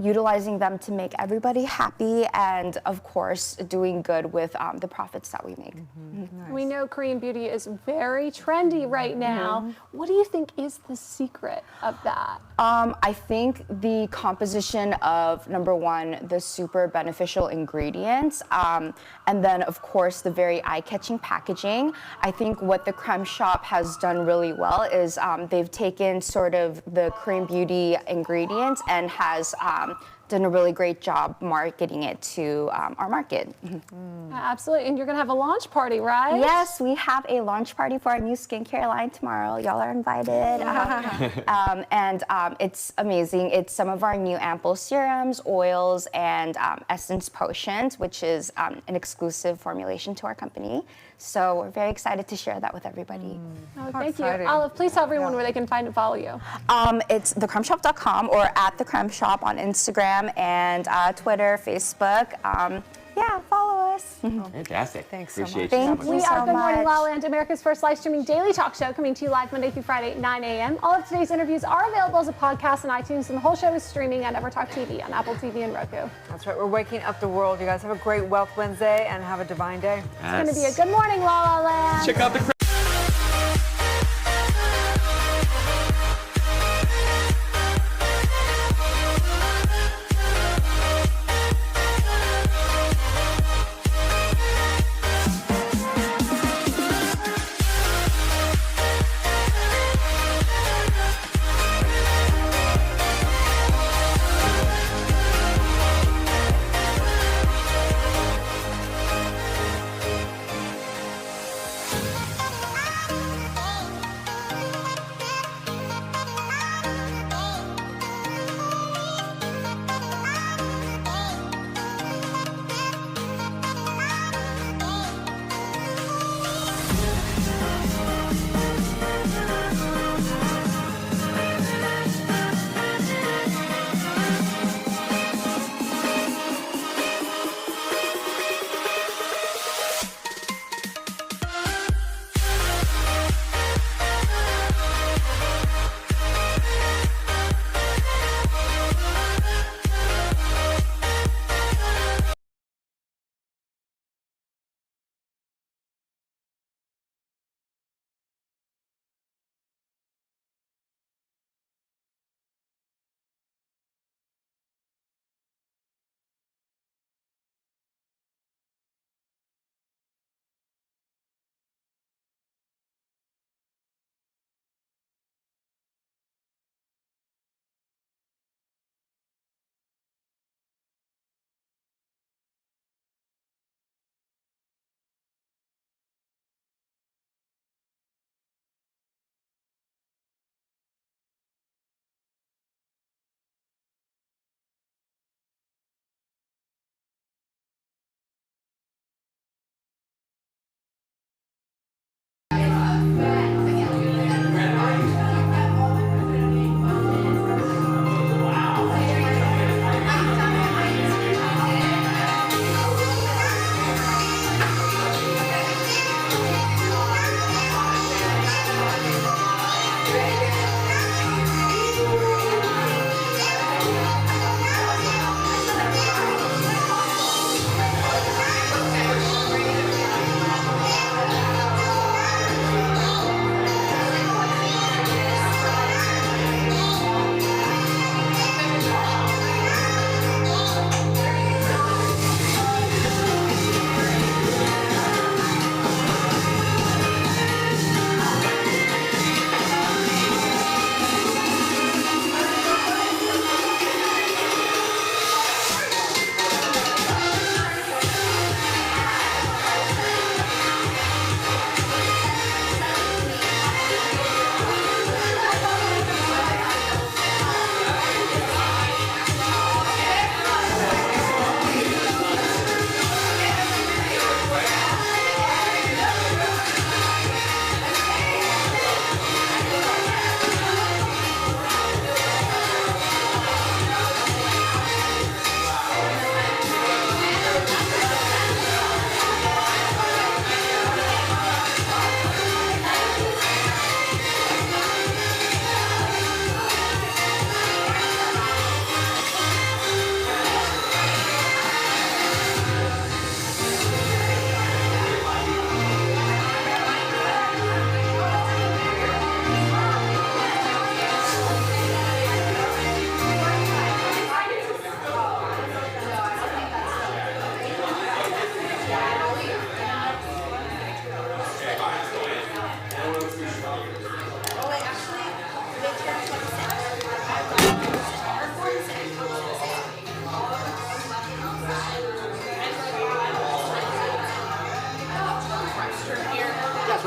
utilizing them to make everybody happy, and of course doing good with the profits that we make. Nice. We know Korean beauty is very trendy right now. What do you think is the secret of that? I think the composition of, number one, the super beneficial ingredients, and then of course the very eye-catching packaging. I think what the Creme Shop has done really well is they've taken sort of the Korean beauty ingredients and has done a really great job marketing it to our market. Absolutely, and you're gonna have a launch party, right? Yes, we have a launch party for our new skincare line tomorrow. Y'all are invited. And it's amazing. It's some of our new ample serums, oils, and essence potions, which is an exclusive formulation to our company. So we're very excited to share that with everybody. Oh, thank you. Olive, please tell everyone where they can find and follow you. It's thecremeshop.com or at the Creme Shop on Instagram and Twitter, Facebook. Yeah, follow us. Fantastic. Thanks so Appreciate much. you so Thank much. you We so are Good Morning much. La La Land, America's first live streaming daily talk show, coming to you live Monday through Friday at 9 a.m. All of today's interviews are available as a podcast on iTunes, and the whole show is streaming on EverTalk TV on Apple TV and Roku. That's right. We're waking up the world. You guys have a great Wealth Wednesday and have a divine day. It's going to be a Good Morning La La Land. Check out the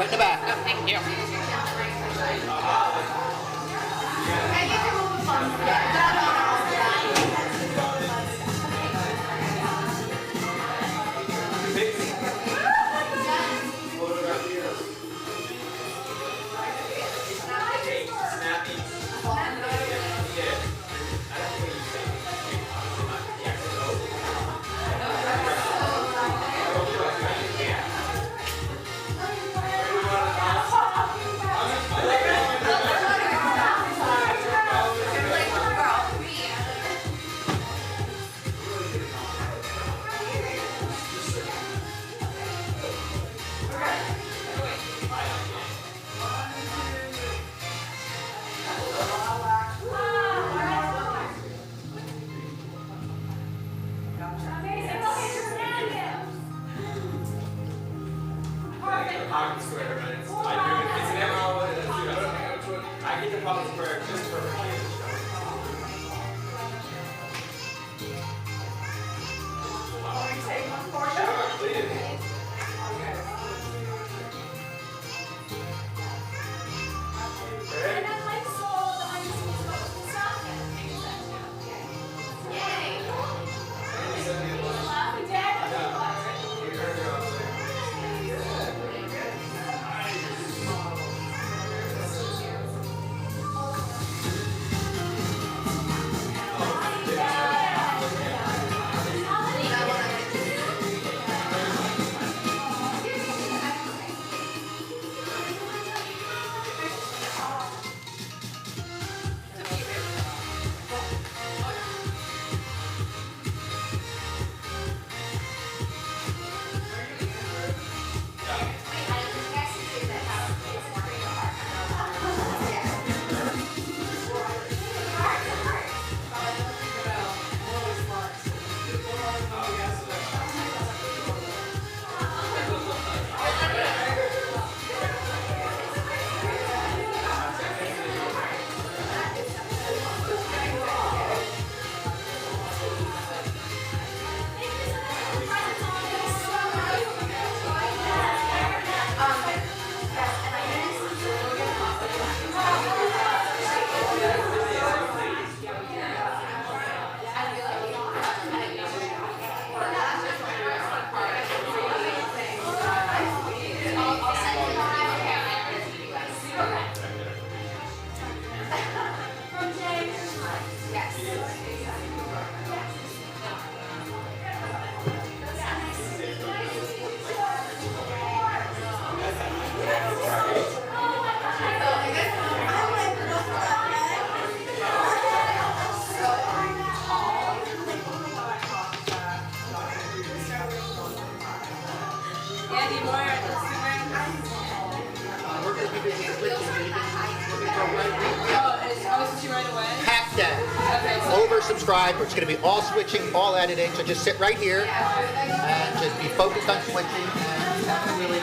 right in the back. Thank you. Oversubscribed. It's going to be all switching, all editing. So just sit right here and just be focused on switching. And really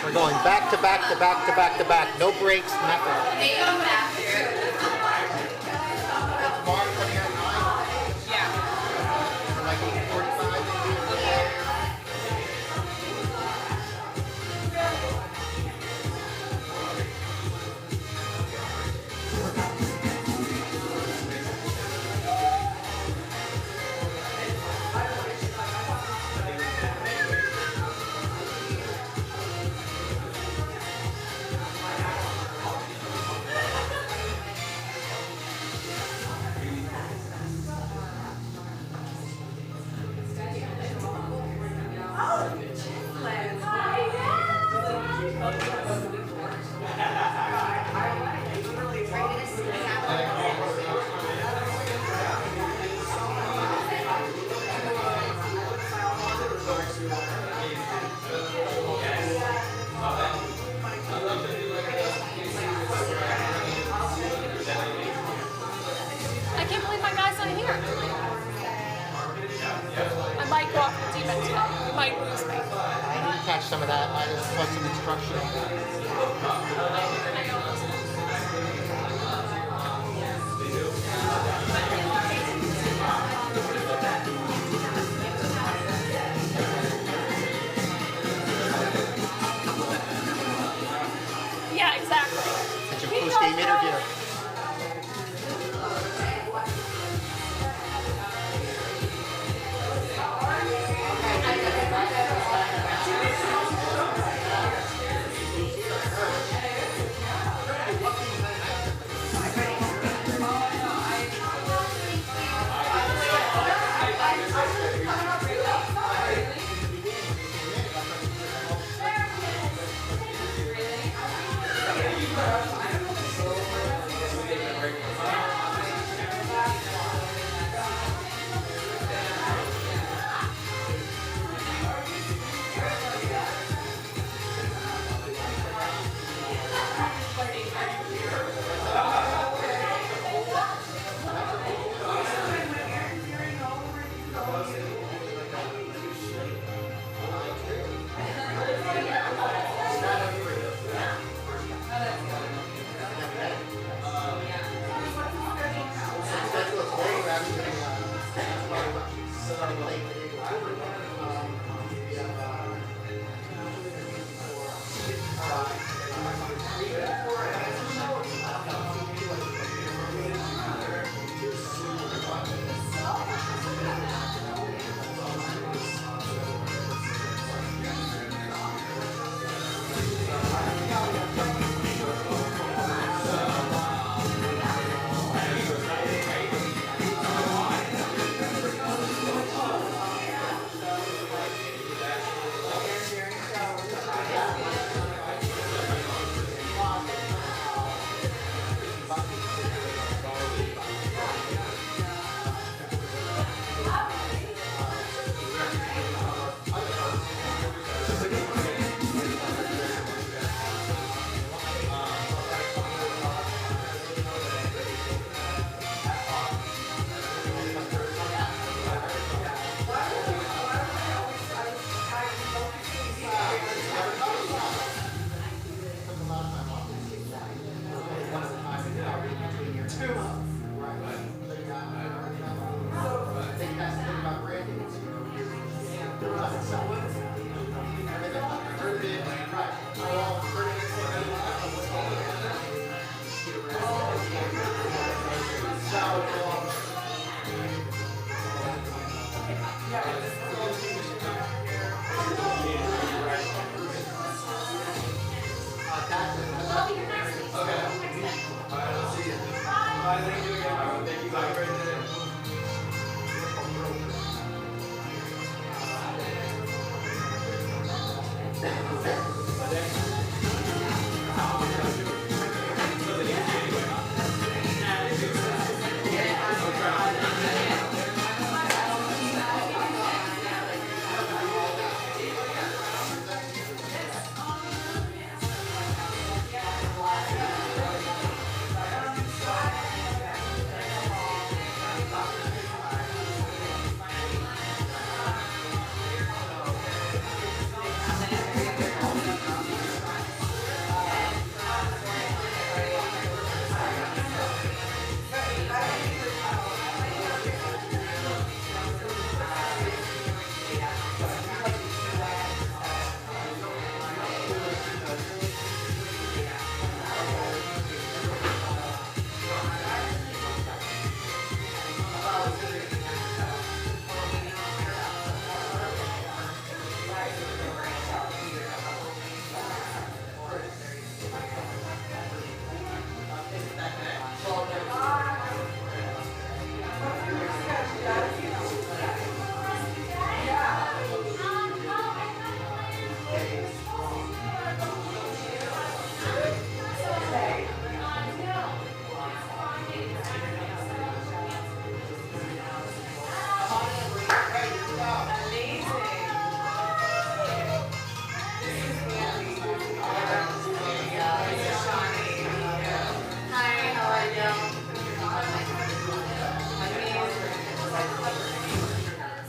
we're going back to back to back to back to back. No breaks, nothing. Catch some of that, plus some instruction.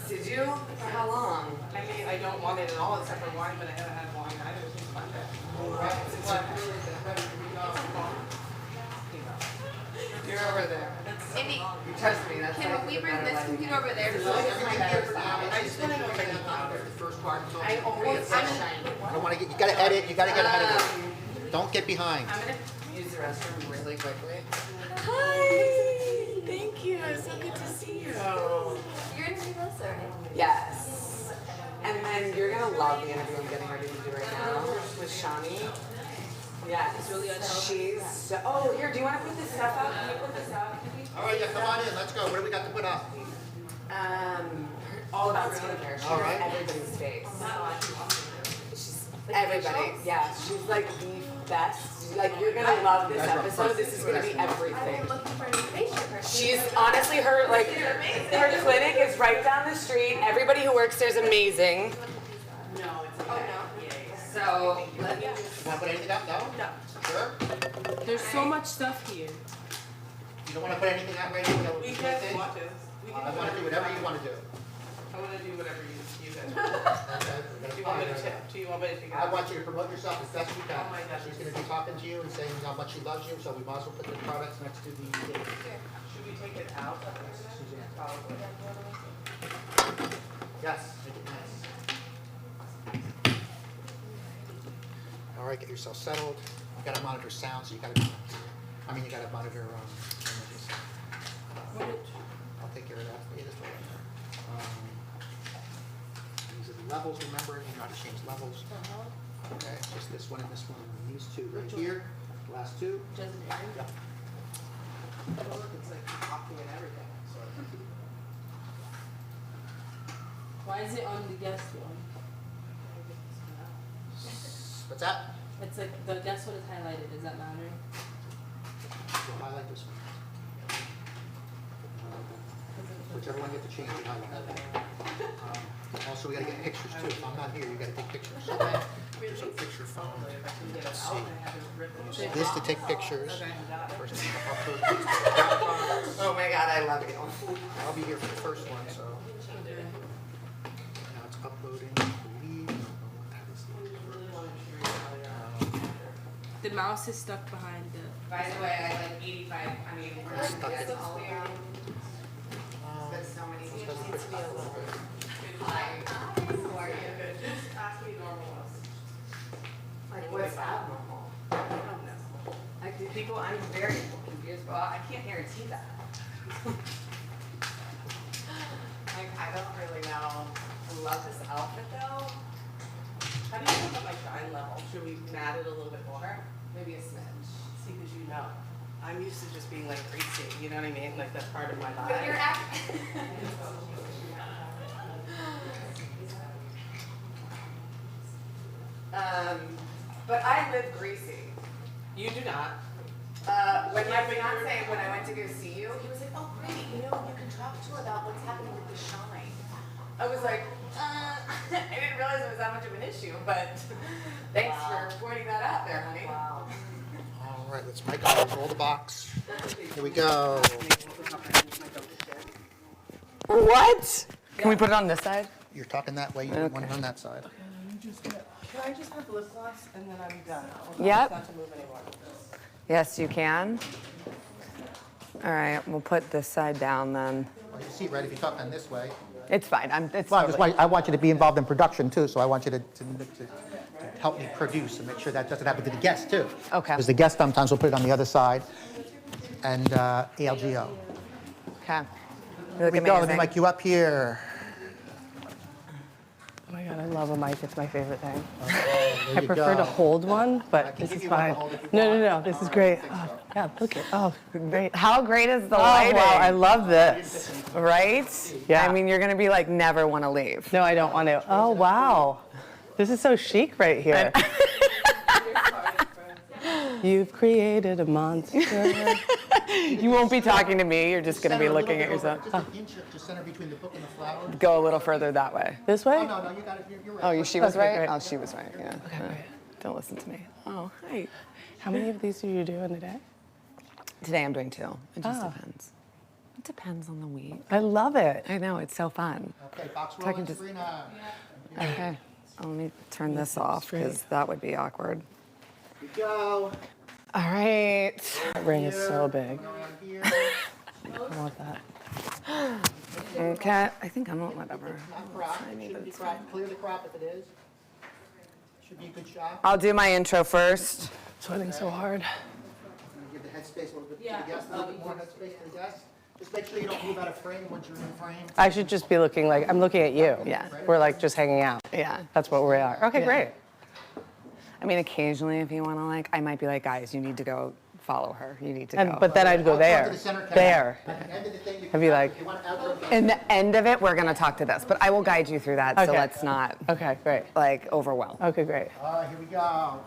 Did you? For how long? I mean, I don't want it at all except for wine, but I haven't had wine either since Monday. You're over there. Amy, You trust me. That's can we bring this computer over there? So it's my I just want to know if I can the first part. I don't want to get. You got to edit. You got to get ahead of it. Don't get behind. I'm gonna use the restroom really quickly. Hi. Thank you. It's so good to see you. You're interviewing us, right? Yes. And then you're gonna love the interview I'm getting ready to do right now with Shani. Yeah, it's really she's so. Oh, here. Do you want to put this stuff up? Can you put this up? All right, yeah, come on in. Let's go. What do we got to put up? All about skincare. She's everybody's face. She's everybody. Yeah, she's like the best. Like you're gonna love this episode. This is gonna be everything. She's honestly her clinic is right down the street. Everybody who works there is amazing. No, it's okay. So You want to put anything up? No. No. Sure. there's so much stuff here. You don't want to put anything out right now? We can want to. I want to do whatever you want to do. I want to do whatever you guys Okay. want. Do you want me to tip? Do you want me to take it I out? want you to promote yourself as best you can. Oh my gosh. She's going to be talking to you and saying how much she loves you, so we might as well put the products next to the. Should we take it out? Probably. Yes. Make it nice. All right, get yourself settled. You got to monitor sound, so you got to. You got to monitor images. I'll take care of that for you this way. These are the levels. Remember, you know how to change levels. Okay, just this one and this one, and these two right here. Last two. Just Yep. it's like coffee and everything. Why is it on the guest one? What's that? It's like the guest one is highlighted. Does that matter? We'll highlight this one. Whichever one you have to change, you highlight. Also, we got to get pictures too. If I'm not here, you got to take pictures. There's a picture phone. Let's see. Use this to take pictures. First, upload these. Oh my God, I love you. I'll be here for the first one, so. Now it's uploading. The mouse is stuck behind the. By the way, I like 85. We're stuck in it. all around. But so many people. Hi. How are you? Good. Just ask me normal ones. Like what's abnormal? I don't know. Like people, I'm very confused, but I can't guarantee that. Like, I don't really know. I love this outfit though. How do you feel about my shine level? Should we mat it a little bit more? Maybe a smidge. See, because you know, I'm used to just being like greasy. You know what I mean? Like that's part of my life. But you're But I live greasy. You do not. When my fiance, when I went to go see you, he was like, "Oh, great, you know, you can talk to her about what's happening with the shine." I was like, I didn't realize it was that much of an issue, but thanks for pointing that out there, honey. Wow. All right, let's mic up, roll the box. Here we go. What? Can we put it on this side? You're talking that way, you want it on that side. Can I just have lip gloss and then I'm done? Yep. Not to move anymore with this. Yes, you can. All right, we'll put this side down then. Well, you see, right, if you're talking this way. It's fine. It's Well, totally- I want you to be involved in production too, so I want you to help me produce and make sure that doesn't happen to the guests too. Okay. Because the guests sometimes will put it on the other side. And ALGO. Okay. Here we go, let me mic you up here. Oh my God, I love a mic. It's my favorite thing. there I you prefer to go. hold one, but this give is you one to fine. hold if you No, this is great. Oh, yeah, look at, oh, great. How great is the Oh, lighting? wow, I love this. Right? Yeah. I mean, you're going to be like, never want to leave. No, I don't want to. Oh, wow. This is so chic right here. You've created a monster. You won't be talking to me. You're just going to be looking at yourself. Just an inch to center between the book and the flower. Go a little further that way. This way? Oh, no, you got it. You're right. Oh, she was Okay, right? great. Oh, she was right. Yeah. Don't listen to me. Oh, hi. How many of these are you doing today? Today I'm doing 2. It just Oh. depends. It depends on the week. I love it. I know, it's so fun. Okay, box So I roll can and just- Sabrina. Okay. Let me turn this off because that would be awkward. Here we go. All right. That ring is so big. Around here. I want that. Okay. I think I want whatever. Not crop. It shouldn't be crop. Clear the crop if it is. Should be a good shot. I'll do my intro first. Sweating so hard. Give the headspace a little bit to the guest, a little bit more headspace to the guest. Just make sure you don't move out of frame once you're in frame. I should just be looking like, I'm looking at you. Yeah. We're like just hanging out. Yeah. That's what we are. Okay, Yeah. great. I mean, occasionally if you want to I might be like, guys, you need to go follow her. You need to And, go. but then I'd go there. There. At the end of the thing, you I'd be like, In the end of it, we're going to talk to this, but I will guide you through that, so Okay. let's not okay, great. overwhelm. Okay, great. All right, here we go. All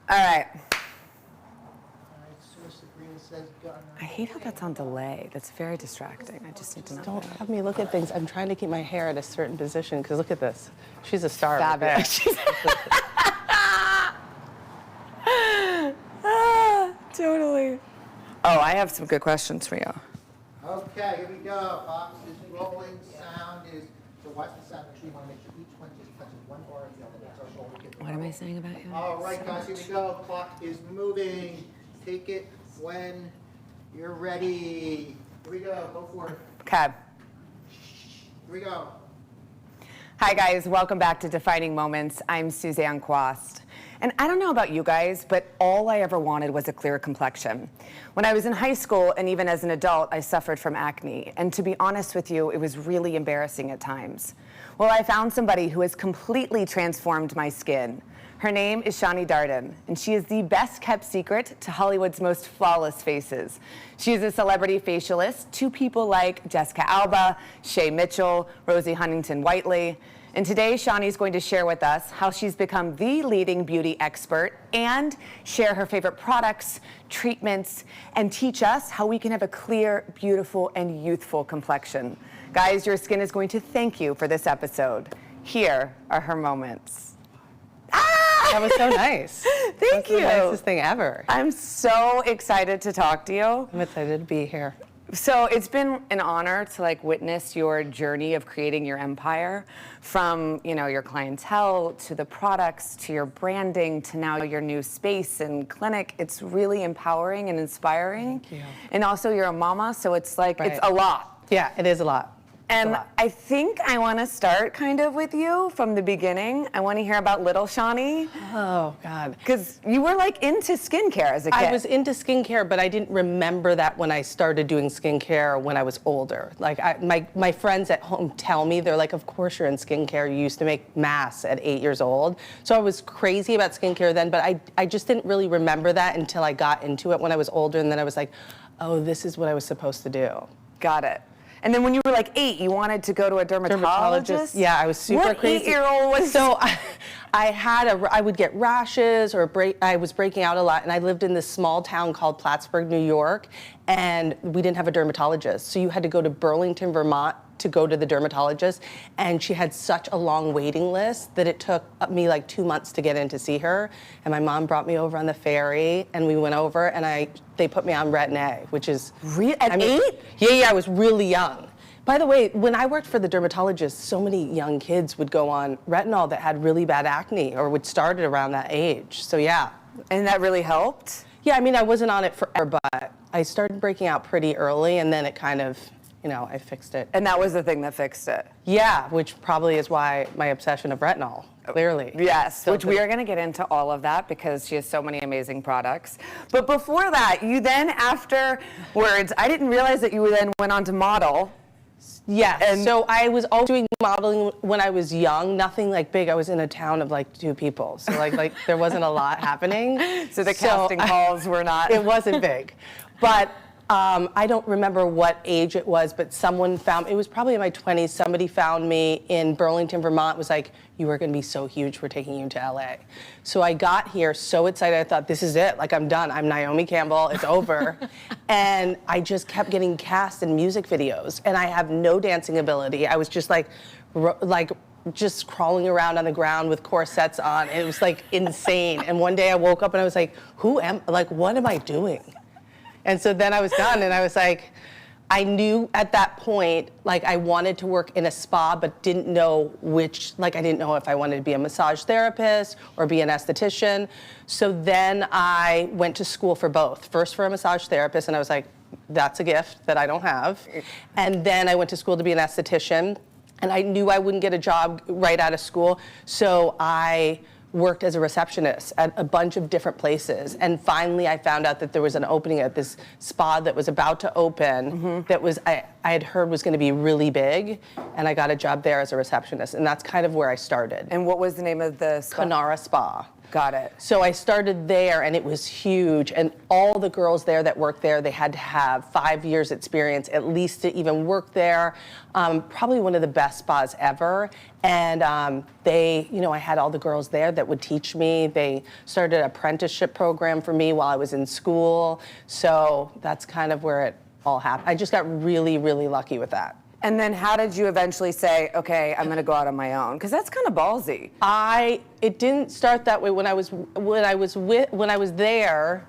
right. All right, so Sabrina says go. I hate how that's on delay. That's very distracting. I just need to know. Don't have me look at things. I'm trying to keep my hair at a certain position because look at this. She's a star. right there. Fabulous. Totally. Oh, I have some good questions for you. Okay, here we go. Box is rolling. Sound is, so watch the sound. Make sure you want to make sure each one just touches one bar or the other. That's our goal. What am I saying about you? All right, guys, here we go. Clock is moving. Take it when you're ready. Here we go. Go for it. Okay. Here we go. Hi, guys. Welcome back to Defining Moments. I'm Suzanne Quast. And I don't know about you guys, but all I ever wanted was a clear complexion. When I was in high school and even as an adult, I suffered from acne. And to be honest with you, it was really embarrassing at times. Well, I found somebody who has completely transformed my skin. Her name is Shani Darden, and she is the best kept secret to Hollywood's most flawless faces. She is a celebrity facialist to people like Jessica Alba, Shay Mitchell, Rosie Huntington-Whiteley. And today, Shani is going to share with us how she's become the leading beauty expert and share her favorite products, treatments, and teach us how we can have a clear, beautiful, and youthful complexion. Guys, your skin is going to thank you for this episode. Here are her moments. That was so nice. Thank you. That's the nicest thing ever. I'm so excited to talk to you. I'm excited to be here. So it's been an honor to witness your journey of creating your empire, from your clientele to the products to your branding to now your new space and clinic. It's really empowering and inspiring. Thank you. And also you're a mama, so it's it's a lot. Yeah, it is a lot. And I think I want to start kind of with you from the beginning. I want to hear about little Shawnee. Oh, God. Because you were like into skincare as a kid. I was into skincare, but I didn't remember that when I started doing skincare when I was older. Like my friends at home tell me, they're like, of course you're in skincare. You used to make masks at 8 years old. So I was crazy about skincare then, but I just didn't really remember that until I got into it when I was older. And then I was like, oh, this is what I was supposed to do. Got it. And then when you were like 8, you wanted to go to a dermatologist? Yeah, I was super crazy. What 8-year-old was? So I would get rashes or I was breaking out a lot, and I lived in this small town called Plattsburgh, New York, and we didn't have a dermatologist. So you had to go to Burlington, Vermont to go to the dermatologist, and she had such a long waiting list that it took me like 2 months to get in to see her. And my mom brought me over on the ferry, and we went over, and they put me on Retin-A, which is... At 8? Yeah, I was really young. By the way, when I worked for the dermatologist, so many young kids would go on retinol that had really bad acne or would start it around that age. So yeah. And that really helped? Yeah, I mean, I wasn't on it forever, but I started breaking out pretty early, and then it kind of, I fixed it. And that was the thing that fixed it? Yeah, which probably is why my obsession of retinol, clearly. Yes, which we are going to get into all of that because she has so many amazing products. But before that, you then, afterwards, I didn't realize that you then went on to model. Yeah, and so I was always doing modeling when I was young, nothing like big. I was in a town of like 2 people, so like there wasn't a lot happening. So the casting calls were not... It wasn't big. But I don't remember what age it was, but someone found, it was probably in my 20s, somebody found me in Burlington, Vermont, was like, you are gonna be so huge, we're taking you to LA. So I got here so excited, I thought, this is it, like I'm done, I'm Naomi Campbell, it's over. And I just kept getting cast in music videos, and I have no dancing ability. I was just just crawling around on the ground with corsets on. It was like insane. And one day I woke up and I was like, what am I doing? And so then I was done, and I was like, I knew at that point, like I wanted to work in a spa, but didn't know I didn't know if I wanted to be a massage therapist or be an esthetician. So then I went to school for both. First for a massage therapist, and I was like, that's a gift that I don't have. And then I went to school to be an esthetician, and I knew I wouldn't get a job right out of school, so I worked as a receptionist at a bunch of different places. And finally I found out that there was an opening at this spa that was about to open that was, I had heard was gonna be really big, and I got a job there as a receptionist, and that's kind of where I started. And what was the name of the spa? Conara Spa. Got it. So I started there, and it was huge, and all the girls there that worked there, they had to have 5 years experience at least to even work there. Probably one of the best spas ever. And I had all the girls there that would teach me. They started an apprenticeship program for me while I was in school. So that's kind of where it all happened. I just got really, really lucky with that. And then how did you eventually say, okay, I'm gonna go out on my own? Because that's kind of ballsy. It didn't start that way when I was there.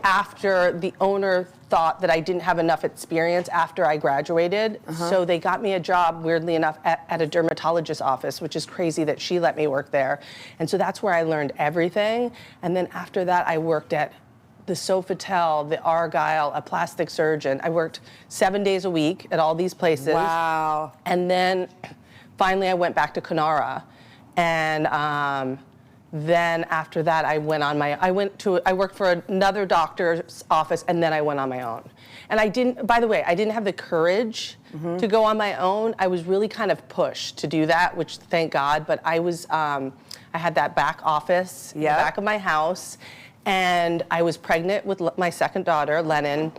After the owner thought that I didn't have enough experience after I graduated, so they got me a job, weirdly enough, at a dermatologist's office, which is crazy that she let me work there. And so that's where I learned everything. And then after that, I worked at the Sofitel, the Argyle, a plastic surgeon. I worked 7 days a week at all these places. Wow. And then finally I went back to Conara, and then after that, I worked for another doctor's office, and then I went on my own. And by the way, I didn't have the courage to go on my own. I was really kind of pushed to do that, which thank God, but I had that back office in the back of my house, and I was pregnant with my second daughter, Lennon,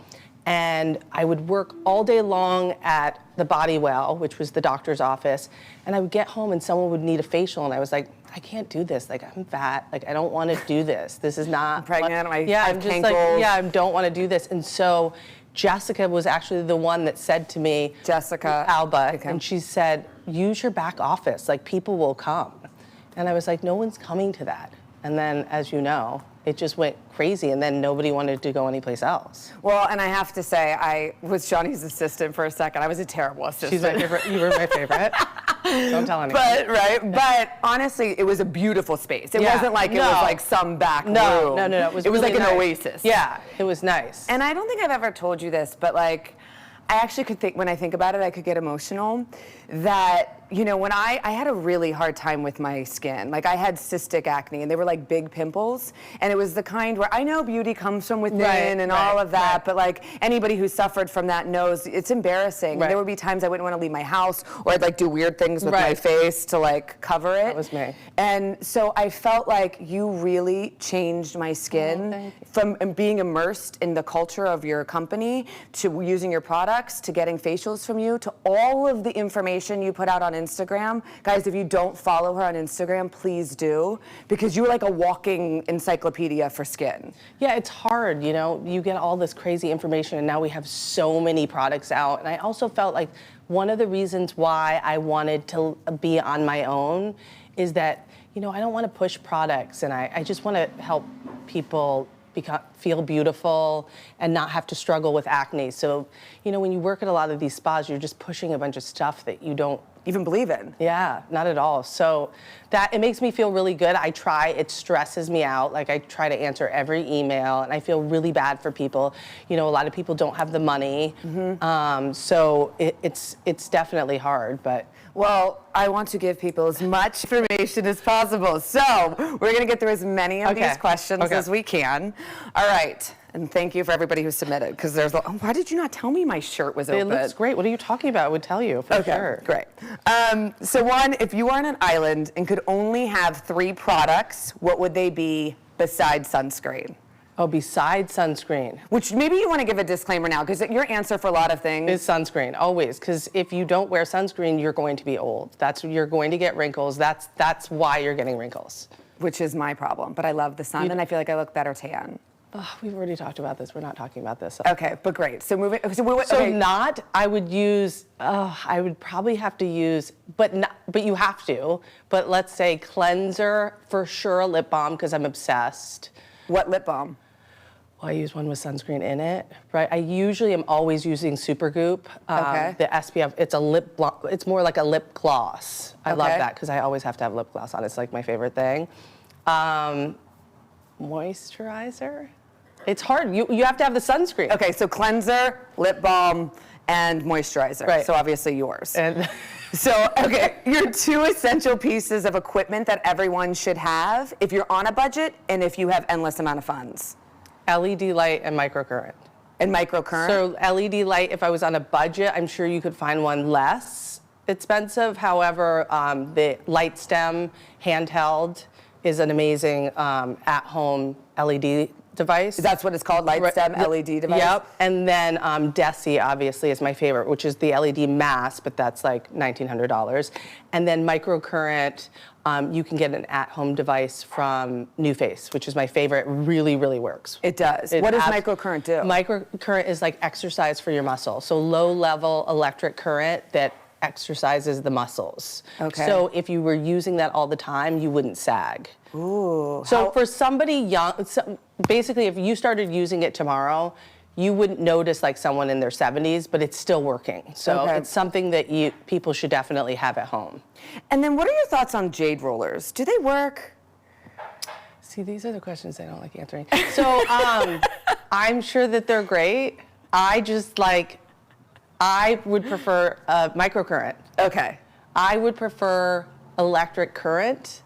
and I would work all day long at the Body Well, which was the doctor's office, and I would get home and someone would need a facial, and I was like, I can't do this. Like, I'm fat. Like, I don't want to do this. This is not... I'm pregnant. I don't want to do this. And so Jessica was actually the one that said to me... Jessica Alba. And she said, use your back office. Like, people will come. And I was like, no one's coming to that. And then, as you know, it just went crazy, and then nobody wanted to go anyplace else. Well, and I have to say, I was Johnny's assistant for a second. I was a terrible assistant. She's my favorite. You were my favorite. Don't tell anyone. But honestly, it was a beautiful space. It wasn't like it was like some back room. No. It was really like nice. an oasis. Yeah, it was nice. And I don't think I've ever told you this, but like, I actually could think, when I think about it, I could get emotional. That, you know, when I had a really hard time with my skin. Like, I had cystic acne, and they were like big pimples. And it was the kind where I know beauty comes from within and all of that, but like anybody who suffered from that knows it's embarrassing. There would be times I wouldn't want to leave my house, or I'd like do weird things with my face to like cover it. That was me. And so I felt like you really changed my skin from being immersed in the culture of your company to using your products to getting facials from you to all of the information you put out on Instagram. Guys, if you don't follow her on Instagram, please do, because you're like a walking encyclopedia for skin. Yeah, it's hard, you know, you get all this crazy information and now we have so many products out. And I also felt like one of the reasons why I wanted to be on my own is that, you know, I don't want to push products, and I just want to help people feel beautiful and not have to struggle with acne. So, you know, when you work at a lot of these spas, you're just pushing a bunch of stuff that you don't even believe in. Yeah, not at all. So it makes me feel really good. It stresses me out. Like, I try to answer every email, and I feel really bad for people. You know, a lot of people don't have the money. So it's definitely hard, but. Well, I want to give people as much information as possible. So we're going to get through as many of these questions as we can. All right. And thank you for everybody who submitted, because there's, why did you not tell me my shirt was open? It looks great. What are you talking about? I would tell you, for sure. Great. So one, if you were on an island and could only have 3 products, what would they be besides sunscreen? Oh, besides sunscreen. Which maybe you want to give a disclaimer now, because your answer for a lot of things is sunscreen, always. Because if you don't wear sunscreen, you're going to be old. You're going to get wrinkles. That's why you're getting wrinkles. Which is my problem. But I love the sun, and I feel like I look better tan. Oh, we've already talked about this. We're not talking about this. Okay, but great. So moving. I would use. I would probably have to use, but you have to. But let's say cleanser for sure, a lip balm, because I'm obsessed. What lip balm? Well, I use one with sunscreen in it, right? I usually am always using Supergoop. The SPF. It's a lip. It's more like a lip gloss. I love that because I always have to have lip gloss on. It's like my favorite thing. Moisturizer. It's hard. You have to have the sunscreen. Okay, so cleanser, lip balm, and moisturizer. Right. So obviously yours. And so, okay, your 2 essential pieces of equipment that everyone should have if you're on a budget and if you have endless amount of funds. LED light and microcurrent. And microcurrent? So LED light, if I was on a budget, I'm sure you could find one less expensive. However, the light stem handheld is an amazing at-home LED device. That's what it's called, light stem LED device? Yep. And then Desi, obviously, is my favorite, which is the LED mass, but that's like $1,900. And then microcurrent, you can get an at-home device from NuFace, which is my favorite. It really, really works. It does. What does microcurrent do? Microcurrent is like exercise for your muscle. So low-level electric current that exercises the muscles. Okay. So if you were using that all the time, you wouldn't sag. Ooh. So for somebody young, basically if you started using it tomorrow, you wouldn't notice like someone in their 70s, but it's still working. So it's something that people should definitely have at home. And then what are your thoughts on jade rollers? Do they work? See, these are the questions I don't like answering. So I'm sure that they're great. I would prefer microcurrent. Okay. I would prefer electric current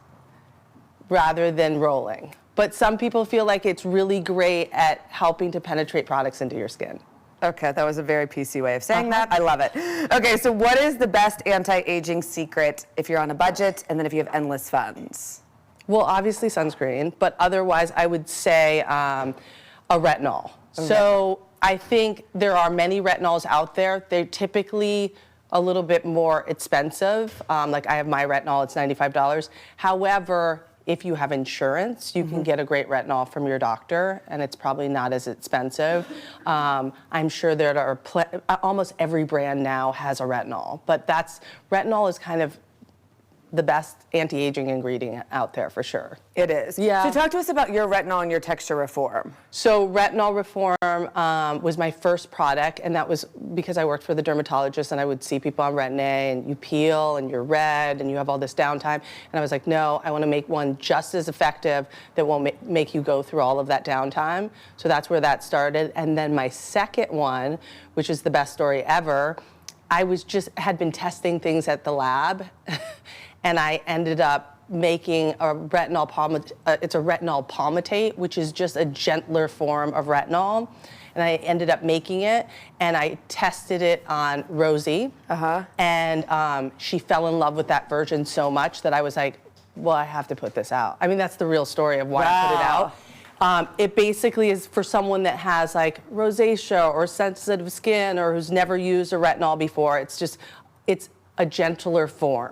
rather than rolling. But some people feel like it's really great at helping to penetrate products into your skin. Okay, that was a very PC way of saying that. I love it. Okay, so what is the best anti-aging secret if you're on a budget and then if you have endless funds? Well, obviously sunscreen, but otherwise I would say a retinol. So I think there are many retinols out there. They're typically a little bit more expensive. Like I have my retinol, it's $95. However, if you have insurance, you can get a great retinol from your doctor, and it's probably not as expensive. I'm sure there are almost every brand now has a retinol, but retinol is kind of the best anti-aging ingredient out there for sure. It is. Yeah. So talk to us about your retinol and your texture reform. So retinol reform was my first product, and that was because I worked for the dermatologist and I would see people on Retin-A and you peel and you're red and you have all this downtime. And I was like, no, I want to make one just as effective that won't make you go through all of that downtime. So that's where that started. And then my second one, which is the best story ever, I had been testing things at the lab and I ended up making a retinol it's a retinol palmitate, which is just a gentler form of retinol. And I ended up making it, and I tested it on Rosie. And she fell in love with that version so much that I was like, well, I have to put this out. I mean, that's the real story of why I put it out. It basically is for someone that has like rosacea or sensitive skin or who's never used a retinol before. It's a gentler form.